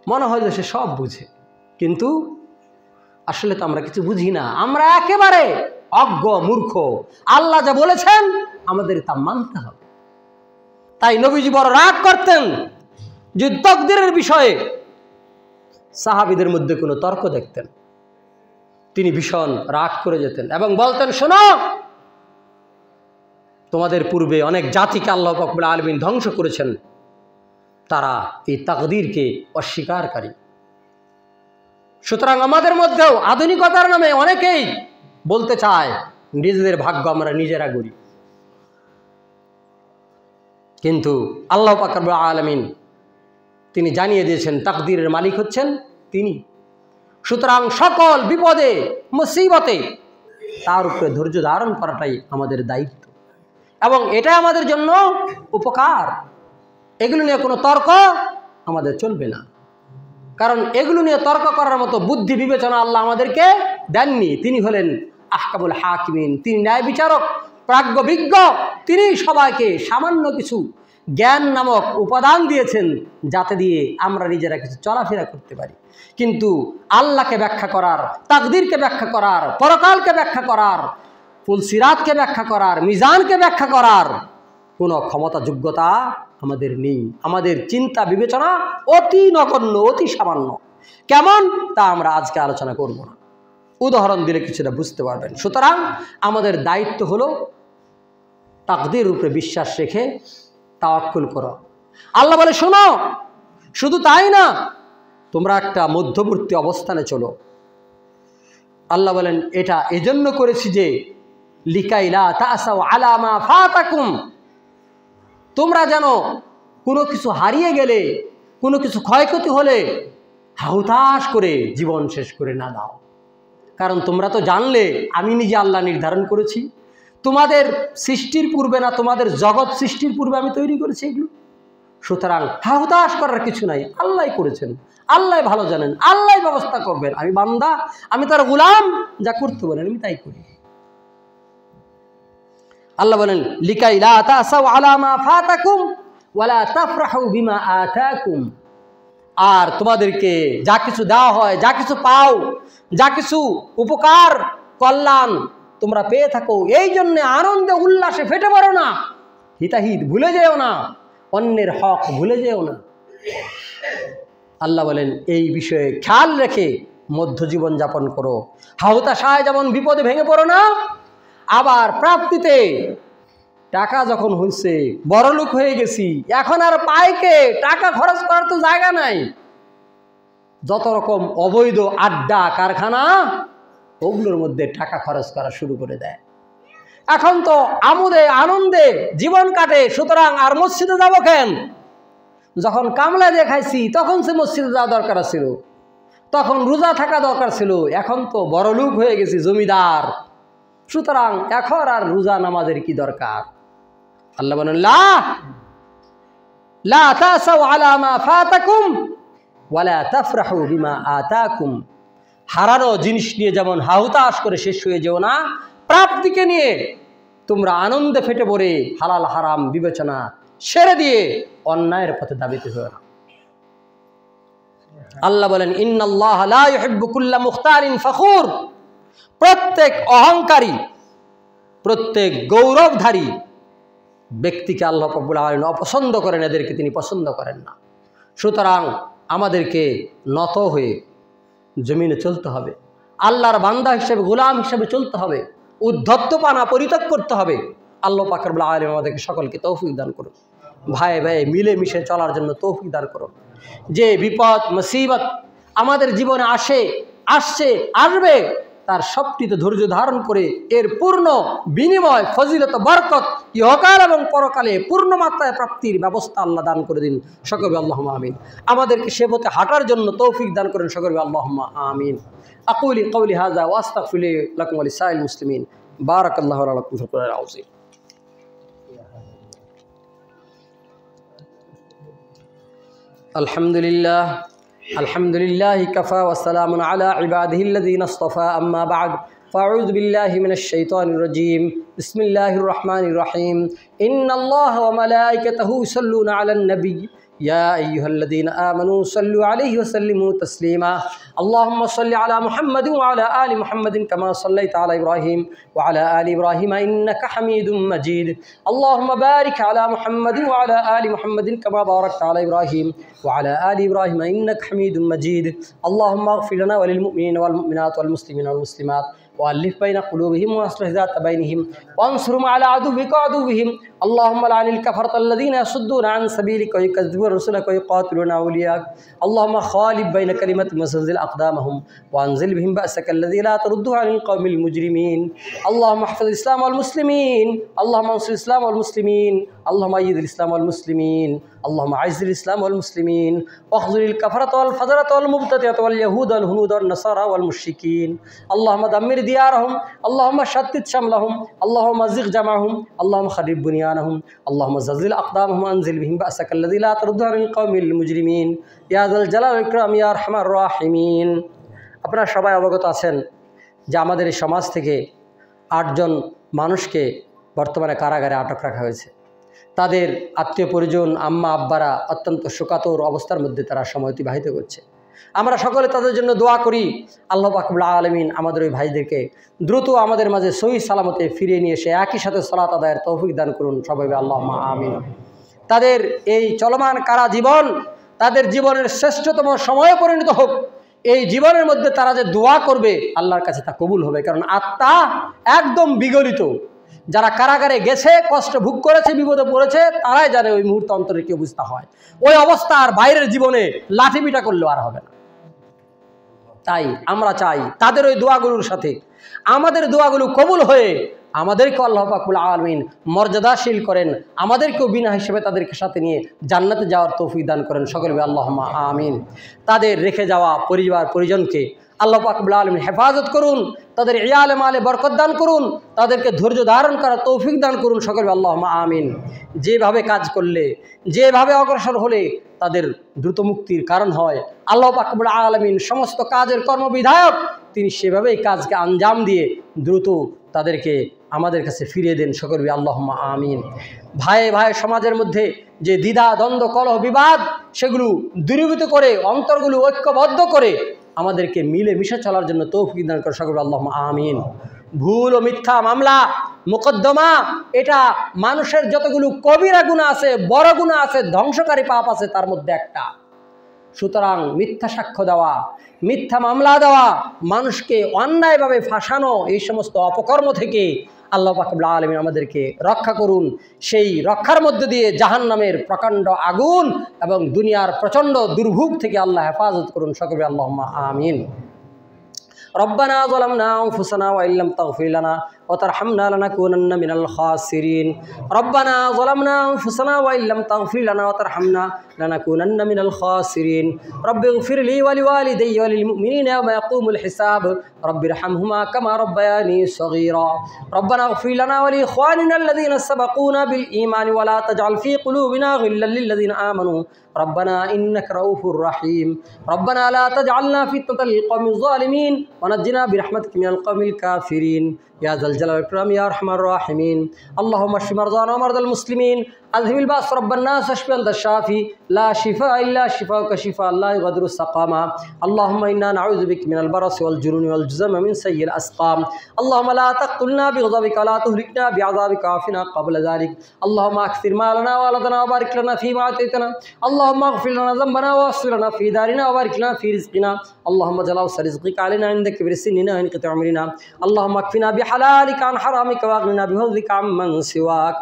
মনে হয় যে সে সব বুঝে, কিন্তু আসলে তো আমরা কিছু বুঝি না, আমরা একেবারে অজ্ঞ মূর্খ। আল্লাহ যা বলেছেন আমাদের তা মানতে হবে। তাই নবীজি বড় রাগ করতেন যে তাকদীরের বিষয়ে সাহাবীদের মধ্যে কোনো তর্ক দেখতেন, তিনি ভীষণ রাগ করে যেতেন এবং বলতেন, শোনো, তোমাদের পূর্বে অনেক জাতিকে আল্লাহ রাব্বুল আলামিন ধ্বংস করেছেন, তারা এই তাকদীরকে অস্বীকারী। সুতরাং আমাদের মধ্যেও আধুনিকতার নামে অনেকেই বলতে চায় নিজেদের ভাগ্য আমরা নিজেরা গড়ি, কিন্তু আল্লাহ পাক রব্বুল আলামিন তিনি জানিয়ে দিয়েছেন তাকদীরের মালিক হচ্ছেন তিনি। সুতরাং সকল বিপদে মুসিবতে তার উপরে ধৈর্য ধারণ করাটাই আমাদের দায়িত্ব, এবং এটা আমাদের জন্য উপকার। এগুলো নিয়ে কোনো তর্ক আমাদের চলবে না, কারণ এগুলো নিয়ে তর্ক করার মতো বুদ্ধি বিবেচনা আল্লাহ আমাদেরকে দেননি। তিনি হলেন আহকামুল হাকিমিন, তিনি ন্যায় বিচারক, প্রাজ্ঞবিজ্ঞ। তিনি সবাইকে সামান্য কিছু জ্ঞান নামক উপাদান দিয়েছেন, যাতে দিয়ে আমরা নিজেরা কিছু চলাফেরা করতে পারি। কিন্তু আল্লাহকে ব্যাখ্যা করার, তাকদীরকে ব্যাখ্যা করার, পরকালকে ব্যাখ্যা করার, ফুলসিরাতকে ব্যাখ্যা করার, মিজানকে ব্যাখ্যা করার কোনো ক্ষমতা যোগ্যতা আমাদের নেই। আমাদের চিন্তা বিবেচনা অতি নগণ্য, অতি সামান্য। কেমন তা আমরা আজকে আলোচনা করব না, উদাহরণ দিলে কিছুটা বুঝতে পারবেন। সুতরাং আমাদের দায়িত্ব হলো তাকদীর উপরে বিশ্বাস রেখে তাওয়াক্কুল করো। আল্লাহ বলে, শোনো, শুধু তাই না, তোমরা একটা মধ্যবর্তী অবস্থানে চলো। আল্লাহ বলেন, এটা এজন্য করেছি যে লিকাইলা তাসাউ আলা মা ফাতাকুম, তোমরা যেন কোনো কিছু হারিয়ে গেলে, কোনো কিছু ক্ষয়ক্ষতি হলে হাহুতাশ করে জীবন শেষ করে না দাও। কারণ তোমরা তো জানলে আমি নিজে আল্লাহ নির্ধারণ করেছি, তোমাদের সৃষ্টির পূর্বে না, তোমাদের জগৎ সৃষ্টির পূর্বে আমি তৈরি করেছি এগুলো। সুতরাং হাহুতাশ করার কিছু নাই, আল্লাহ করেছেন, আল্লাহ ভালো জানেন, আল্লাহ ব্যবস্থা করবেন। আমি বান্দা, আমি তার গোলাম, যা করতে বলেন আমি তাই করি। আল্লাহ বলেন, লিকাই লা তাসাউ আলা মা ফাতাকুম ওয়ালা তাফরাহু বিমা আতাকুম, আর তোমাদেরকে যা কিছু দেওয়া হয়, যা কিছু পাও, যা কিছু উপকার কল্যাণ তোমরা পেয়ে থাকো, এই জন্য আনন্দে উল্লাসে ফেটে পড়ো না, হিতাহিত ভুলে যেও না, অন্যের হক ভুলে যেও না। আল্লাহ বলেন, এই বিষয়ে খেয়াল রেখে মধ্যজীবন যাপন করো। হাহুতাশায় যেমন বিপদে ভেঙে পড়ো না, আবার প্রাপ্তিতে টাকা যখন হয়েছে, বড়লোক হয়ে গেছি, এখন আর পাইকে টাকা খরচ করার তো জায়গা নাই, যত রকম অবৈধ আড্ডা কারখানা ওগুলোর মধ্যে টাকা খরচ করা শুরু করে দেয়। এখন তো আমোদে আনন্দে জীবন কাটে, সুতরাং আর মসজিদে যাবো কেন? যখন কামলা দেখাইছি তখন সে মসজিদে যাওয়া দরকার ছিল, তখন রোজা থাকা দরকার ছিল, এখন তো বড়লোক হয়ে গেছি, জমিদার, সুতরাং এখন আর রোজা নামাজের কি দরকার? আল্লাহ বলেন, লা তাসাউ আলা মা ফাতাকুম ওয়ালা তাফরাহু বিমা আতাকুম, হারানো জিনিস নিয়ে যেমন হাহুতাশ করে শেষ হয়ে যেও না, প্রাপ্তিকে নিয়ে তোমরা আনন্দে ফেটে পড়ে হালাল হারাম বিবেচনা ছেড়ে দিয়ে অন্যায়ের পথে ধাবিত হও না। আল্লাহ বলেন, ইন্নাল্লাহ লা ইউহিব্বু কুল্লা মুখতারিন ফখুর, প্রত্যেক অহংকারী, প্রত্যেক গৌরবধারী ব্যক্তিকে আল্লাহ রাব্বুল আলামিন অপছন্দ করেন, এদেরকে তিনি পছন্দ করেন না। সুতরাং আমাদেরকে নত হয়ে জমিনে চলতে হবে, আল্লাহর বান্দা হিসেবে, গোলাম হিসেবে চলতে হবে, উদ্ধত্তপানা পরিত্যাগ করতে হবে। আল্লাহ পাক রব্বুল আলামিন আমাদেরকে সকলকে তৌফিক দান করুন, ভাই ভাই মিলেমিশে চলার জন্য তৌফিক দান করুন। যে বিপদ মুসিবত আমাদের জীবনে আসছে আসবে, তার সবটিতে ধৈর্য ধারণ করে এর পূর্ণ বিনিময়, ফজিলত, বরকত ইহকাল এবং পরকালে পূর্ণ মাত্রায় প্রাপ্তির ব্যবস্থা আল্লাহ দান করে দিন। সকলে আল্লাহুম্মা আমিন। আমাদেরকে সে পথে হাঁটার জন্য তৌফিক দান করেন। সকলে আল্লাহুম্মা আমিন। আকুলি কওলি হাযা ওয়া আস্তাগফিরু লাকুম ওয়া লিসাইরিল মুসলিমিন। বারাকাল্লাহু লাকুম ফিল কুরআনিল আযীম। আলহামদুলিল্লাহ अल्हम्दुलिल्लाहि कफ़ा वस्सलामुन अला इबादिहिल्लज़ीना इस्तफ़ा अम्मा बअद फ़अऊज़ु बिल्लाहि मिनश्शैतानिर रजीम बिस्मिल्लाहिर रहमानिर रहीम इन्नल्लाहा व मलाइकतहु युसल्लूना अलन नबी या अय्युहल्लज़ीना आमनू सल्लु अलैहि व सल्लिमू तस्लीमा अल्लाहुम्मा सल्लि अला मुहम्मद व अला आलि मुहम्मदिन कमा सल्लैता अला इब्राहीम व अला आलि इब्राहीम इन्नका हमीदुम मजीद अल्लाहुम्मा बारिक अला मुहम्मद व अला आलि मुहम्मदिन कमा बारकता अला इब्राहीम व अला आलि इब्राहीम इन्नका हमीदुम मजीद अल्लाहुम्मा अग़फिर लना व लिल मुमिनीना वल मुमिनात वल मुस्लिमीना वल मुस्लिमात वअल्लिफ़ बैन क़ुलूबिहिम वअस्लिह ज़ात बैनिहिम वंसुरहुम अला अदुव्विका वअदुव्विहिम अल्लाहुम्मा लअनिल कफ़रतल्लज़ीना यसुद्दूना अन सबिलिक व युकज़्ज़िबूना रुसुलक व युक़ातिलूना औलियाक अल्लाहुम्मा ख़ालिफ़ बैन कलिमतिहिम वज़ल्ज़िल अक़दामहुम वअनज़िल बिहिम बअसकल्लज़ी ला तरुद्दुहु अनिल क़ौमिल मुजरिमीन अल्लाहुम्मा अहफ़िज़िल इस्लाम वल मुस्लिमीन अल्लाहुम्मा अंसुरिल इस्लाम वल मुस्लिमीन अल्लाहुम्मा अय्यिदिल इस्लाम वल मुस्लिमीन अल्लाहुम्मा अइज़्ज़िल इस्लाम वल मुस्लिमीन वख़्ज़ुलिल कफ़रत वल फ़जरत वल मुब्तदिअत वल यहूद वल हुनूद वन नसारा वल मुश्रिकीन अल्लाहुम्मा दम्मिर दियारहुम अल्लाहुम्मा शत्तित शमलहुम अल्लाहुम्मा ज़िग़ जमअहुम अल्लाहुम्मा ख़र्रिब बुनियानहुम अल्लाहुम्मा ज़ल्ज़िल अक़दामहुम वअनज़िल बिहिम बअसकल्लज़ी ला तरुद्दुहु अनिल क़ौमिल मुजरिमीन या ज़ल जलाल वल इकराम या अरहमार राहिमीन। আপনারা সবাই অবগত আছেন যে আমাদের এই সমাজ থেকে 8 জন মানুষকে বর্তমানে কারাগারে আটক রাখা হয়েছে। তাদের আত্মীয় পরিজন আম্মা আব্বারা অত্যন্ত শোকাতুর অবস্থার মধ্যে তারা সময় অতিবাহিত করছে। আমরা সকলে তাদের জন্য দোয়া করি আল্লাহ পাক রব্বুল আলামিন আমাদের ওই ভাইদেরকে দ্রুত আমাদের মাঝে সহি সালামতে ফিরিয়ে নিয়ে এসে একই সাথে সালাত আদায়ের তৌফিক দান করুন সবাই আল্লাহুম্মা আমিন। তাদের এই চলমান কারা জীবন তাদের জীবনের শ্রেষ্ঠতম সময়ে পরিণত হোক। এই জীবনের মধ্যে তারা যে দোয়া করবে আল্লাহর কাছে তা কবুল হবে, কারণ আত্মা একদম বিগলিত। যারা কারাগারে গেছে, কষ্ট ভোগ করেছে, বিপদে পড়েছে, তারাই জানে ওই মুহূর্তে অন্তরে কি অবস্থা হয়। ওই অবস্থা আর বাইরের জীবনে লাঠিপিটা করলেও আর হবে না। তাই আমরা চাই তাদের ওই দোয়াগুলোর সাথে আমাদের দোয়াগুলো কবুল হয়ে আমাদেরকে আল্লাহ পাক রব্বুল আলামিন মর্যাদাশীল করেন, আমাদেরকেও বিনা হিসেবে তাদেরকে সাথে নিয়ে জান্নাতে যাওয়ার তৌফিক দান করেন সকলে আল্লাহুম্মা আমিন। তাদের রেখে যাওয়া পরিবার পরিজনকে আল্লাহ পাক রব্বুল আলামিন হেফাজত করুন, তাদের ইয়ালে মালে বরকত দান করুন, তাদেরকে ধৈর্য ধারণ করার তৌফিক দান করুন সকলে আল্লাহুম্মা আমিন। যেভাবে কাজ করলে, যেভাবে অগ্রসর হলে তাদের দ্রুত মুক্তির কারণ হয়, আল্লাহ পাক রব্বুল আলামিন সমস্ত কাজের কর্মবিধায়ক, তিনি সেভাবেই কাজকে আঞ্জাম দিয়ে দ্রুত তাদেরকে আমাদের কাছে ফিরিয়ে দেন সকলে আল্লাহুম্মা আমিন। ভাই ভাই সমাজের মধ্যে যে দ্বিধা দ্বন্দ্ব কলহ বিবাদ, সেগুলো দূরীভূত করে অন্তরগুলো ঐক্যবদ্ধ করে আমাদেরকে মিলে মিশে চলার জন্য তৌফিক দান করে সকলে আল্লাহুম্মা আমিন। ভুল ও মিথ্যা মামলা মোকদ্দমা, এটা মানুষের যতগুলো কবিরা গুনাহ আছে, বড় গুনাহ আছে, ধ্বংসকারী পাপ আছে, তার মধ্যে একটা। সুতরাং মিথ্যা সাক্ষ্য দেওয়া, মিথ্যা মামলা দেওয়া, মানুষকে অন্যায়ভাবে ফাঁসানো, এই সমস্ত অপকর্ম থেকে আল্লাহ পাক রব্বুল আলামিন আমাদেরকে রক্ষা করুন। সেই রক্ষার মধ্যে দিয়ে জাহান্নামের প্রকাণ্ড আগুন এবং দুনিয়ার প্রচণ্ড দুর্ভোগ থেকে আল্লাহ হেফাজত করুন সকলে আল্লাহুম্মা আমিন। ربنا ظلمنا أنفسنا وإن لم تغفر لنا وترحمنا لنكونن من الخاسرين ربنا ظلمنا أنفسنا وإن لم تغفر لنا وترحمنا لنكونن من الخاسرين رب اغفر لي ولوالدي وللمؤمنين يوم يقوم الحساب رب ارحمهما كما ربياني صغيرا ربنا اغفر لنا ولإخواننا الذين سبقونا بالإيمان ولا تجعل في قلوبنا غلا للذين آمنوا ربنا إنك رؤوف رحيم ربنا لا تجعلنا فتنة للقوم الظالمين ونجنا برحمتك من القوم الكافرين يا ذا الجلال والإكرام يا أرحم الراحمين اللهم اشف مرضانا ومرضى المسلمين أذهب البأس رب الناس اشف أنت الشافي لا شفاء إلا شفاءك شفاء لا يغادر سقما اللهم إنا نعوذ بك من البرص والجنون والجذام من سيء الأسقام اللهم لا تقتلنا بغضبك ولا تهلكنا بعذابك وعافنا قبل ذلك اللهم أكثر مالنا وولدنا وبارك لنا فيما آتيتنا اللهم اغفر لنا ذنبنا واغفر لنا في دارنا وبارك لنا في رزقنا اللهم اجعل أوسع رزقك علينا عند كبر سننا وانقطاع عمرنا اللهم اكفنا بحلالك عن حرامك واغننا بفضلك عمن سواك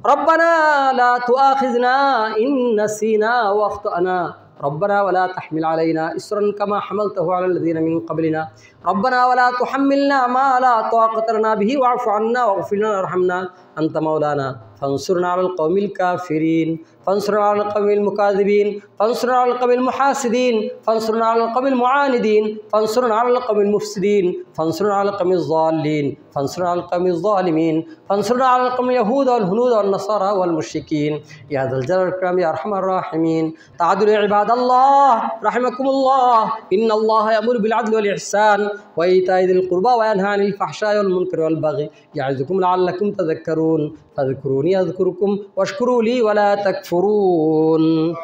ربنا لا تؤاخذنا إن نسينا وأخطأنا ربنا ولا تحمل علينا إصرا كما حملته على الذين من قبلنا ربنا ولا تحملنا ما لا طاقة لنا به واعف عنا واغفر لنا وارحمنا أنت مولانا فانصرنا على القوم الكافرين فانصرنا على القوم المكاذبين فانصرنا على القوم المحاسدين فانصرنا على القوم المعاندين فانصرنا على القوم المفسدين فانصرنا على القوم الضالين فانصرنا على القوم الظالمين فانصرنا على القوم اليهود والهنود والنصارى والمشركين يا ذا الجلال والإكرام يا أرحم الراحمين. تعالوا يا عباد الله رحمكم الله إن الله يأمر بالعدل والإحسان وإيتاء ذي القربى وينهى عن الفحشاء والمنكر والبغي يعظكم لعلكم تذكرون فاذكروني أذكركم واشكروا لي ولا تكفرون.